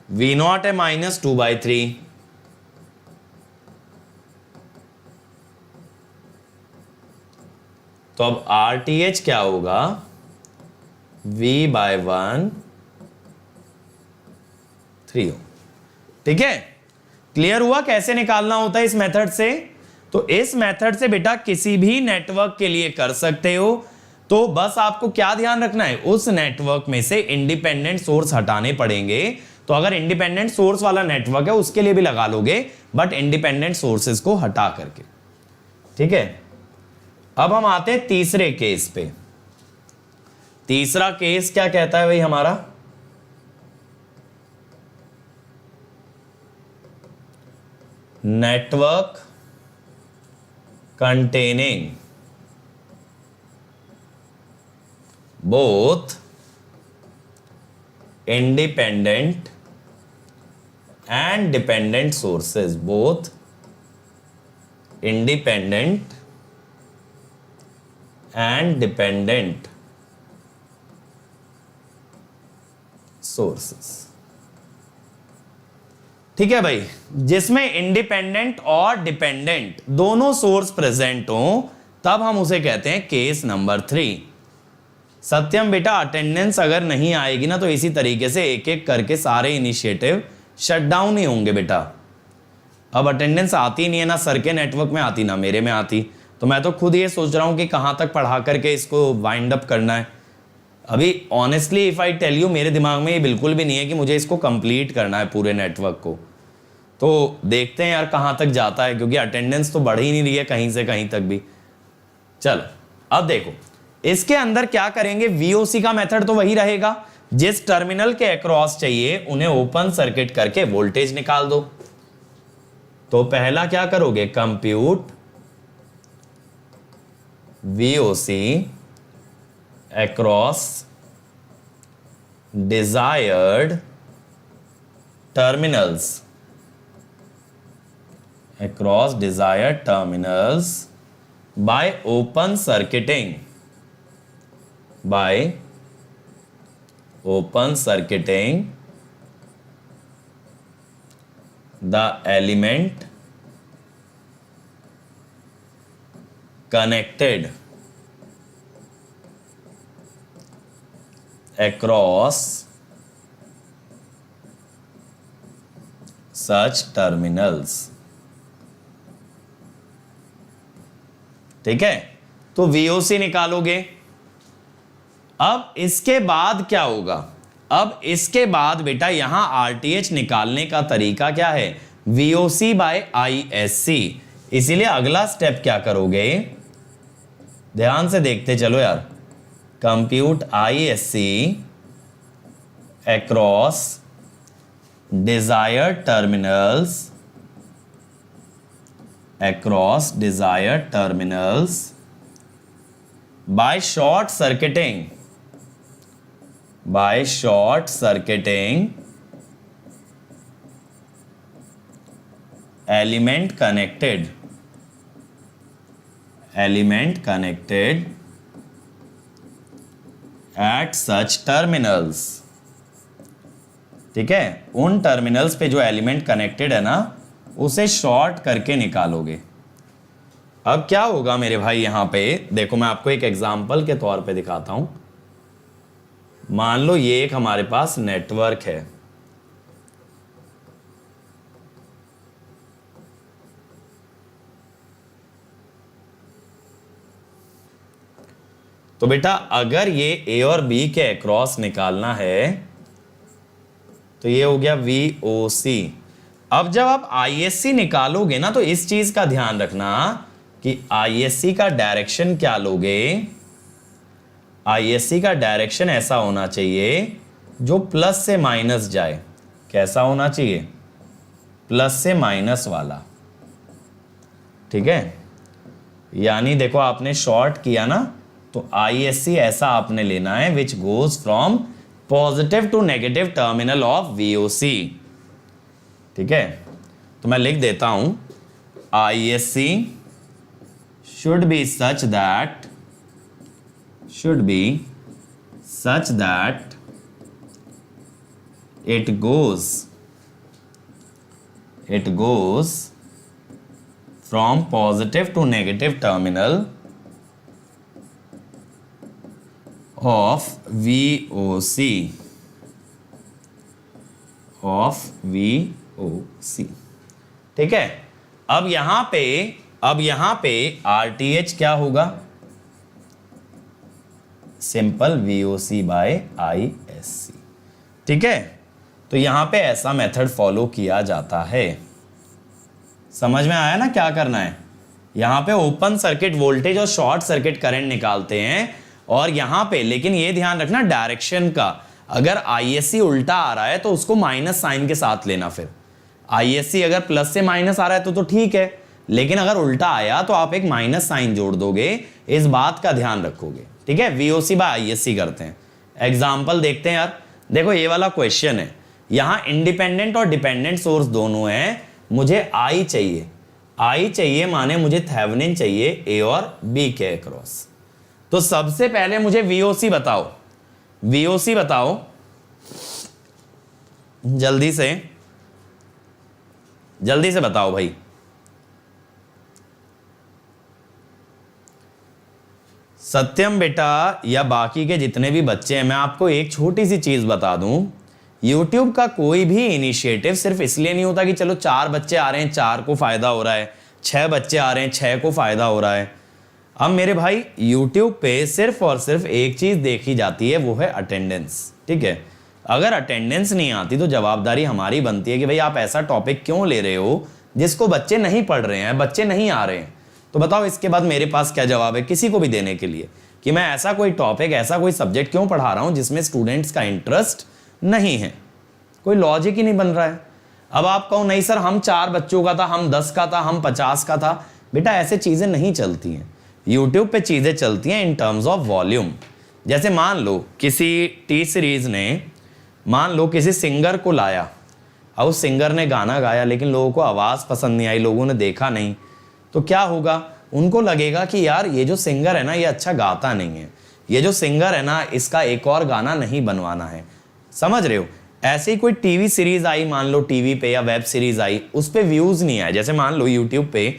v0 है -2/3, तो अब RTH क्या होगा, v/1 3 ओम। ठीक है, क्लियर हुआ कैसे निकालना होता है इस मेथड से। तो इस मेथड से बेटा किसी भी नेटवर्क के लिए कर सकते हो, तो बस आपको क्या ध्यान रखना है, उस नेटवर्क में से इंडिपेंडेंट सोर्स हटाने पड़ेंगे। तो अगर इंडिपेंडेंट सोर्स वाला नेटवर्क है उसके लिए भी लगा लोगे, बट इंडिपेंडेंट सोर्सेस को हटा करके। ठीक है, अब हम आते हैं तीसरे केस पे। तीसरा केस क्या कहता है भाई हमारा, network containing both independent and dependent sources, both independent and dependent sources। ठीक है भाई, जिसमें इंडिपेंडेंट और डिपेंडेंट दोनों सोर्स प्रेजेंट हो, तब हम उसे कहते हैं केस नंबर 3। सत्यम बेटा अटेंडेंस अगर नहीं आएगी ना, तो इसी तरीके से एक एक करके सारे इनिशिएटिव शट डाउन ही होंगे बेटा। अब अटेंडेंस आती नहीं है ना, सर के नेटवर्क में आती ना मेरे में आती, तो मैं तो खुद ये सोच रहा हूं कि कहां तक पढ़ा करके इसको वाइंड अप करना है। अभी honestly if I tell you, मेरे दिमाग में ये बिल्कुल भी नहीं है कि मुझे इसको कंप्लीट करना है पूरे नेटवर्क को। तो देखते हैं यार कहां तक जाता है, क्योंकि अटेंडेंस तो बढ़ ही नहीं रही है कहीं से कहीं तक भी। चलो अब देखो इसके अंदर क्या करेंगे, वीओसी का मेथड तो वही रहेगा, जिस टर्मिनल के अक्रॉस चाहिए उन्हें ओपन सर्किट करके वोल्टेज निकाल दो। तो पहला क्या करोगे, compute VOC across desired terminals, across desired terminals by open circuiting the element connected across such terminals। ठीक है, तो VOC निकालोगे। अब इसके बाद क्या होगा? अब इसके बाद बेटा यहां RTH निकालने का तरीका क्या है? VOC by ISC। इसीलिए अगला स्टेप क्या करोगे, ध्यान से देखते चलो यार। Compute ISC across desired terminals by short circuiting element connected at such terminals। ठीक है, उन टर्मिनल्स पे जो एलिमेंट कनेक्टेड है ना, उसे शॉर्ट करके निकालोगे। अब क्या होगा मेरे भाई, यहां पे देखो मैं आपको एक एग्जांपल के तौर पे दिखाता हूं। मान लो ये एक हमारे पास नेटवर्क है, तो बेटा अगर ये A और B के अक्रॉस निकालना है तो ये हो गया VOC। अब जब आप ISC निकालोगे ना, तो इस चीज का ध्यान रखना कि ISC का डायरेक्शन क्या लोगे। ISC का डायरेक्शन ऐसा होना चाहिए जो प्लस से माइनस जाए। कैसा होना चाहिए? प्लस से माइनस वाला। ठीक है, यानी देखो आपने शॉर्ट किया ना, तो ISC ऐसा आपने लेना है which goes from positive to negative terminal of VOC। ठीक है, तो मैं लिख देता हूं ISC should be such that it goes from positive to negative terminal of VOC। ठीक है, अब यहां पे RTH क्या होगा? Simple VOC by ISC। ठीक है, तो यहां पे ऐसा मेथड फॉलो किया जाता है। समझ में आया ना क्या करना है? यहां पे ओपन सर्किट वोल्टेज और शॉर्ट सर्किट करंट निकालते हैं, और यहां पे लेकिन ये ध्यान रखना डायरेक्शन का। अगर ISC उल्टा आ रहा है तो उसको माइनस साइन के साथ लेना। फिर ISC अगर प्लस से माइनस आ रहा है तो ठीक है, लेकिन अगर उल्टा आया तो आप एक माइनस साइन जोड़ दोगे। इस बात का ध्यान रखोगे। ठीक है, VOC बाय ISC करते हैं। एग्जाम्पल देखते हैं यार। देखो ये वाला क्वेश्चन है, यहां इंडिपेंडेंट और डिपेंडेंट सोर्स दोनों हैं। मुझे I चाहिए माने मुझे थेवेनिन चाहिए A और B के अक्रॉस। तो सबसे पहले मुझे VOC बताओ जल्दी से बताओ भाई। सत्यम बेटा या बाकी के जितने भी बच्चे हैं, मैं आपको एक छोटी सी चीज बता दूं। YouTube का कोई भी इनिशिएटिव सिर्फ इसलिए नहीं होता कि चलो 4 बच्चे आ रहे हैं 4 को फायदा हो रहा है, 6 बच्चे आ रहे हैं 6 को फायदा हो रहा है। अब मेरे भाई YouTube पे सिर्फ और सिर्फ एक चीज देखी जाती है, वो है अटेंडेंस। ठीक है, अगर अटेंडेंस नहीं आती तो जवाबदारी हमारी बनती है कि भाई आप ऐसा टॉपिक क्यों ले रहे हो जिसको बच्चे नहीं पढ़ रहे हैं, बच्चे नहीं आ रहे हैं। तो बताओ इसके बाद मेरे पास क्या जवाब है किसी को भी देने के लिए कि मैं ऐसा कोई टॉपिक, ऐसा कोई सब्जेक्ट क्यों पढ़ा रहा हूं जिसमें स्टूडेंट्स का इंटरेस्ट नहीं है। कोई लॉजिक ही नहीं बन रहा है। अब आप कहो नहीं सर हम 4 बच्चों का था, हम 10 का था, हम 50 का था। बेटा ऐसे चीजें नहीं चलती हैं। यूट्यूब पे चीजें चलती हैं इन टर्म्स ऑफ वॉल्यूम। जैसे मान लो किसी टी सीरीज ने मान लो किसी सिंगर को लाया और उस सिंगर ने गाना गाया, लेकिन लोगों को आवाज पसंद नहीं आई, लोगों ने देखा नहीं, तो क्या होगा? उनको लगेगा कि यार ये जो सिंगर है ना ये अच्छा गाता नहीं है, ये जो सिंगर है ना इसका एक और गाना नहीं बनवाना है। समझ रहे हो? ऐसे ही कोई टीवी सीरीज आई, मान लो टीवी पे या वेब सीरीज आई, उस पे व्यूज नहीं आए। जैसे मान लो यूट्यूब पे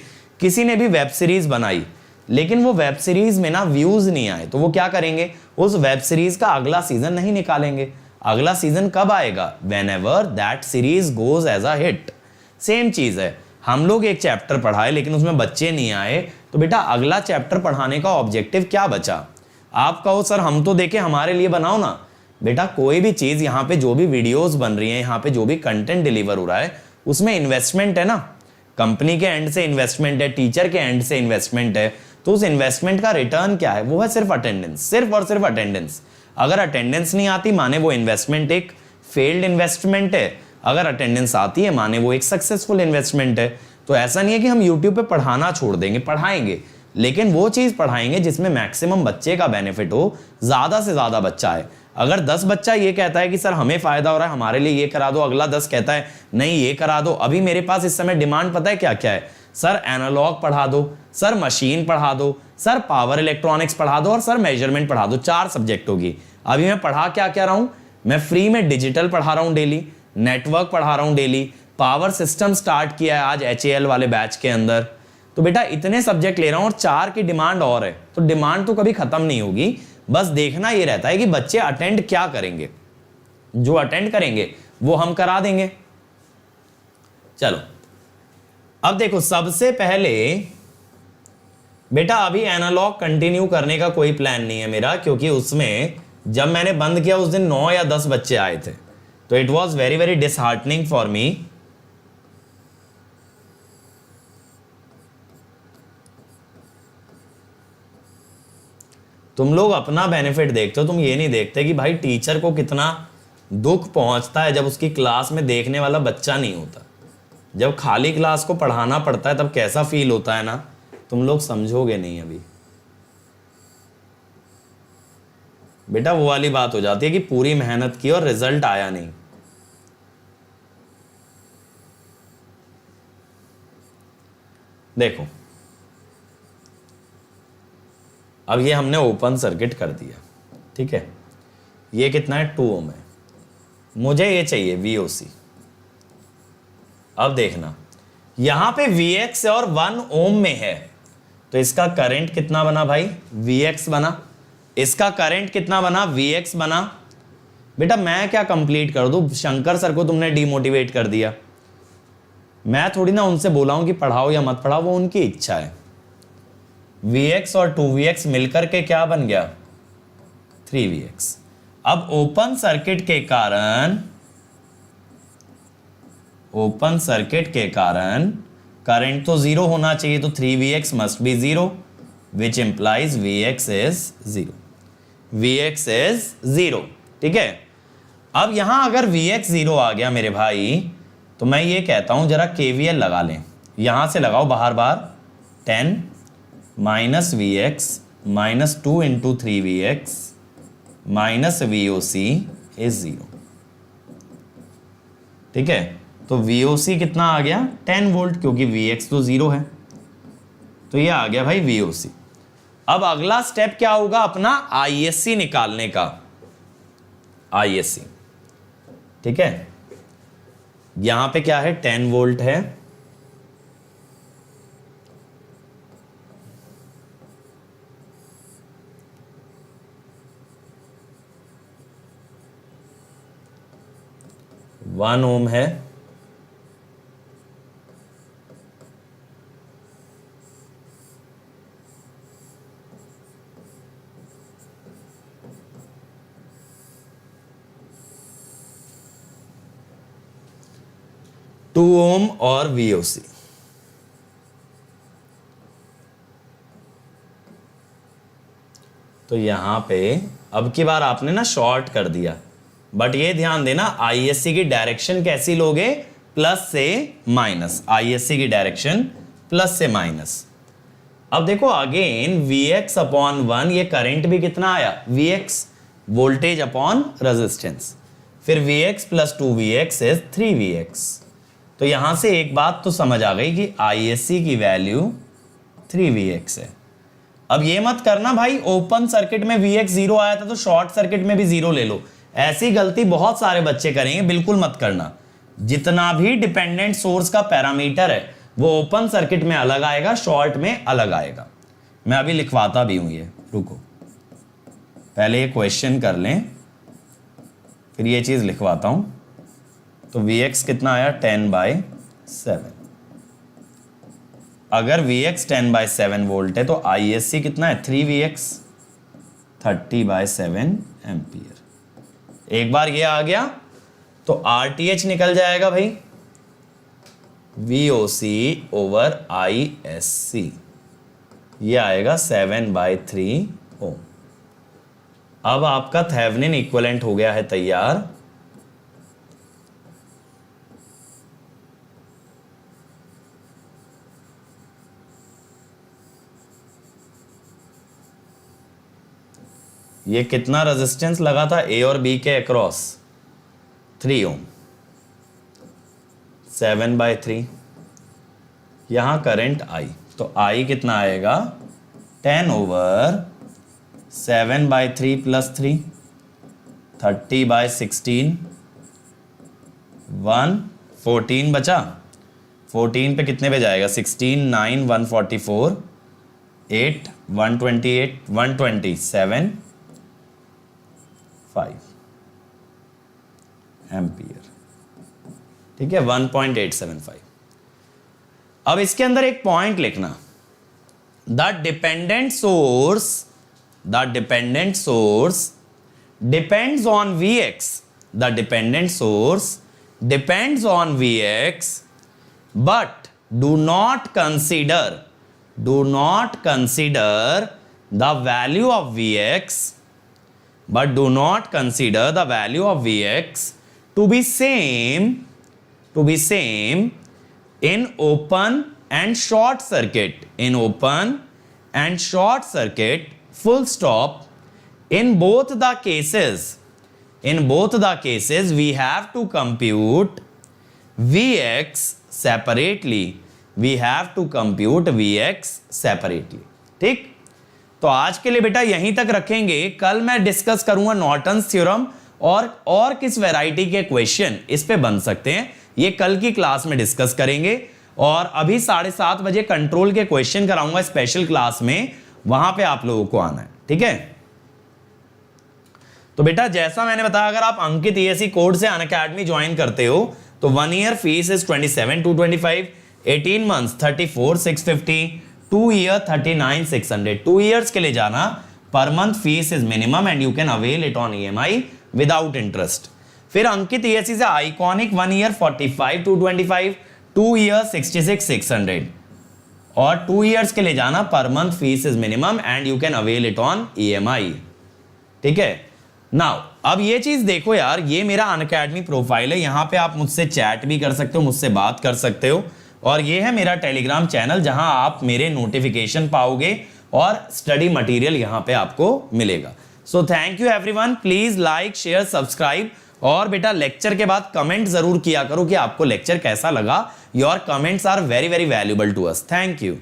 किसी ने भी वेब सीरीज बनाई, लेकिन वो वेब सीरीज में ना व्यूज नहीं आए, तो वो क्या करेंगे? उस वेब सीरीज का अगला सीजन नहीं निकालेंगे। अगला सीजन कब आएगा? Whenever that series goes as a hit। Same चीज है, हम लोग एक चैप्टर पढ़ाए लेकिन उसमें बच्चे नहीं आए, तो बेटा अगला चैप्टर पढ़ाने का ऑब्जेक्टिव क्या बचा? आप कहो सर हम तो देखें, हमारे लिए बनाओ ना। बेटा कोई भी चीज, यहाँ पे जो भी वीडियोस बन रही हैं, यहाँ पे जो भी कंटेंट डिलीवर हो रहा है, उसमें इन्वेस्टमेंट है ना। कंपनी के एंड से इन्वेस्टमेंट है, टीचर के एंड से इन्वेस्टमेंट है, तो उस इन्वेस्टमेंट का रिटर्न क्या है? वो है सिर्फ अटेंडेंस, सिर्फ और सिर्फ अटेंडेंस। अगर अटेंडेंस नहीं आती माने वो इन्वेस्टमेंट एक फेल्ड इन्वेस्टमेंट है, अगर अटेंडेंस आती है माने वो एक सक्सेसफुल इन्वेस्टमेंट है। तो ऐसा नहीं है कि हम यूट्यूब पे पढ़ाना छोड़ देंगे, पढ़ाएंगे, लेकिन वो चीज पढ़ाएंगे जिसमें मैक्सिमम बच्चे का बेनिफिट हो, ज्यादा से ज्यादा बच्चा है। अगर 10 बच्चा ये कहता है कि सर हमें फायदा हो रहा है, हमारे लिए ये करा दो, अगला 10 कहता है नहीं ये करा दो। अभी मेरे पास इस समय डिमांड पता है क्या क्या है? सर एनालॉग पढ़ा दो, सर मशीन पढ़ा दो, सर पावर इलेक्ट्रॉनिक्स पढ़ा दो, और सर मेजरमेंट पढ़ा दो। 4 सब्जेक्ट होगी। अभी मैं पढ़ा क्या क्या रहा हूं? मैं फ्री में डिजिटल पढ़ा रहा हूं डेली, नेटवर्क पढ़ा रहा हूं डेली, पावर सिस्टम स्टार्ट किया है आज HAL वाले बैच के अंदर। तो बेटा इतने सब्जेक्ट ले रहा हूं और 4 की डिमांड और है, तो डिमांड तो कभी खत्म नहीं होगी। बस देखना ये रहता है कि बच्चे अटेंड क्या करेंगे, जो अटेंड करेंगे वो हम करा देंगे। चलो अब देखो, सबसे पहले बेटा अभी एनालॉग कंटिन्यू करने का कोई प्लान नहीं है मेरा, क्योंकि उसमें जब मैंने बंद किया उस दिन 9 या 10 बच्चे आए थे, तो it was very very disheartening for me. तुम लोग अपना बेनिफिट देखते हो, तुम ये नहीं देखते कि भाई टीचर को कितना दुख पहुंचता है जब उसकी क्लास में देखने वाला बच्चा नहीं होता। जब खाली क्लास को पढ़ाना पड़ता है तब कैसा फील होता है ना, तुम लोग समझोगे नहीं अभी। बेटा वो वाली बात हो जाती है कि पूरी मेहनत की और रिजल्ट आया नहीं। देखो अब ये हमने ओपन सर्किट कर दिया, ठीक है, ये कितना है? 2 ओम है, मुझे ये चाहिए VOC। अब देखना यहां पे Vx और 1 ओम में है, तो इसका करंट कितना बना भाई? Vx बना। इसका करंट कितना बना? Vx बना। बेटा मैं क्या कंप्लीट कर दूं? शंकर सर को तुमने डिमोटिवेट कर दिया। मैं थोड़ी ना उनसे बोला हूं कि पढ़ाओ या मत पढ़ाओ, वो उनकी इच्छा है। Vx और 2Vx मिलकर के क्या बन गया? 3Vx। अब ओपन सर्किट के कारण करंट तो 0 होना चाहिए, तो 3Vx must be 0, which implies Vx is 0। Vx is 0, ठीक है। अब यहां अगर Vx 0 आ गया मेरे भाई, तो मैं ये कहता हूं जरा KVL लगा लें। यहां से लगाओ बाहर बाहर, 10 minus Vx minus 2 into 3Vx minus VOC is 0, ठीक है। तो VOC कितना आ गया? 10 वोल्ट, क्योंकि Vx तो 0 है, तो ये आ गया भाई VOC। अब अगला स्टेप क्या होगा अपना? ISC निकालने का। ISC, ठीक है। यहां पे क्या है? 10 वोल्ट है, वन ओम है, टू ओम और VOC। तो यहां पे अब की बार आपने ना शॉर्ट कर दिया, बट ये ध्यान देना ISC की डायरेक्शन कैसी लोगे? प्लस से माइनस। ISC की डायरेक्शन प्लस से माइनस। अब देखो अगेन Vx अपॉन 1, ये करंट भी कितना आया? Vx, वोल्टेज अपॉन रेजिस्टेंस, फिर Vx plus 2Vx is 3Vx। तो यहां से एक बात तो समझ आ गई कि ISC की वैल्यू 3Vx है। अब ये मत करना भाई ओपन सर्किट में Vx 0 आया था तो शॉर्ट सर्किट में भी 0 ले लो, ऐसी गलती बहुत सारे बच्चे करेंगे, बिल्कुल मत करना। जितना भी डिपेंडेंट सोर्स का पैरामीटर है वो ओपन सर्किट में अलग आएगा, शॉर्ट में अलग आएगा। मैं अभी लिखवाता भी हूं, ये रुको, पहले ये क्वेश्चन कर लें फिर ये चीज लिखवाता हूं। तो Vx कितना आया? 10/7। अगर Vx 10/7 वोल्ट है तो ISC कितना है 3Vx 30/7 एम्पियर। एक बार ये आ गया तो RTH निकल जाएगा भाई VOC ओवर ISC, ये आएगा 7/3 ओम। अब आपका थेवेनिन इक्विवेलेंट हो गया है तैयार। ये कितना रेजिस्टेंस लगा था ए और बी के अक्रॉस 3 ओम, 7/3। यहां करंट आई, तो आई कितना आएगा 10 ओवर 7/3 + 3 30/16 14 बचा। 14 पे कितने पे जाएगा 16 9 144 8 128 127 5 एम्पियर। ठीक है 1.875। अब इसके अंदर एक पॉइंट लिखना, the dependent source depends on Vx, the dependent source depends on Vx, but do not consider the value of Vx, but do not consider the value of Vx to be same in open and short circuit, full stop. In both the cases we have to compute Vx separately, ठीक। तो आज के लिए बेटा यहीं तक रखेंगे। कल मैं डिस्कस करूंगा नॉर्टन्स थ्योरम और किस वैरायटी के क्वेश्चन इस पे बन सकते हैं, ये कल की क्लास में डिस्कस करेंगे। और अभी 7:30 बजे कंट्रोल के क्वेश्चन कराऊंगा स्पेशल क्लास में, वहां पे आप लोगों को आना है, ठीक है। तो बेटा जैसा मैंने बताया, अगर आप अंकित ESE कोड से अनअकैडमी ज्वाइन करते हो तो 1 year fees is 27,225, 18 months 34,650, 2 year 39,600। 2 years के लिए जाना, per month fees is minimum and you can avail it on EMI without interest. फिर अंकित ESE से आइकॉनिक 1 ईयर 45,225, 2 ईयर 66,600 और 2 इयर्स के लिए जाना, per month fees is minimum and you can avail it on EMI, ठीक है। Now अब ये चीज देखो यार, ये मेरा अनअकैडमी प्रोफाइल है, यहां पे आप मुझसे चैट भी कर सकते हो, मुझसे बात कर सकते हो। और ये है मेरा टेलीग्राम चैनल जहां आप मेरे नोटिफिकेशन पाओगे और स्टडी मटेरियल यहां पे आपको मिलेगा। So thank you everyone, please like share subscribe. और बेटा लेक्चर के बाद कमेंट जरूर किया करो कि आपको लेक्चर कैसा लगा। Your comments are very very valuable to us. Thank you.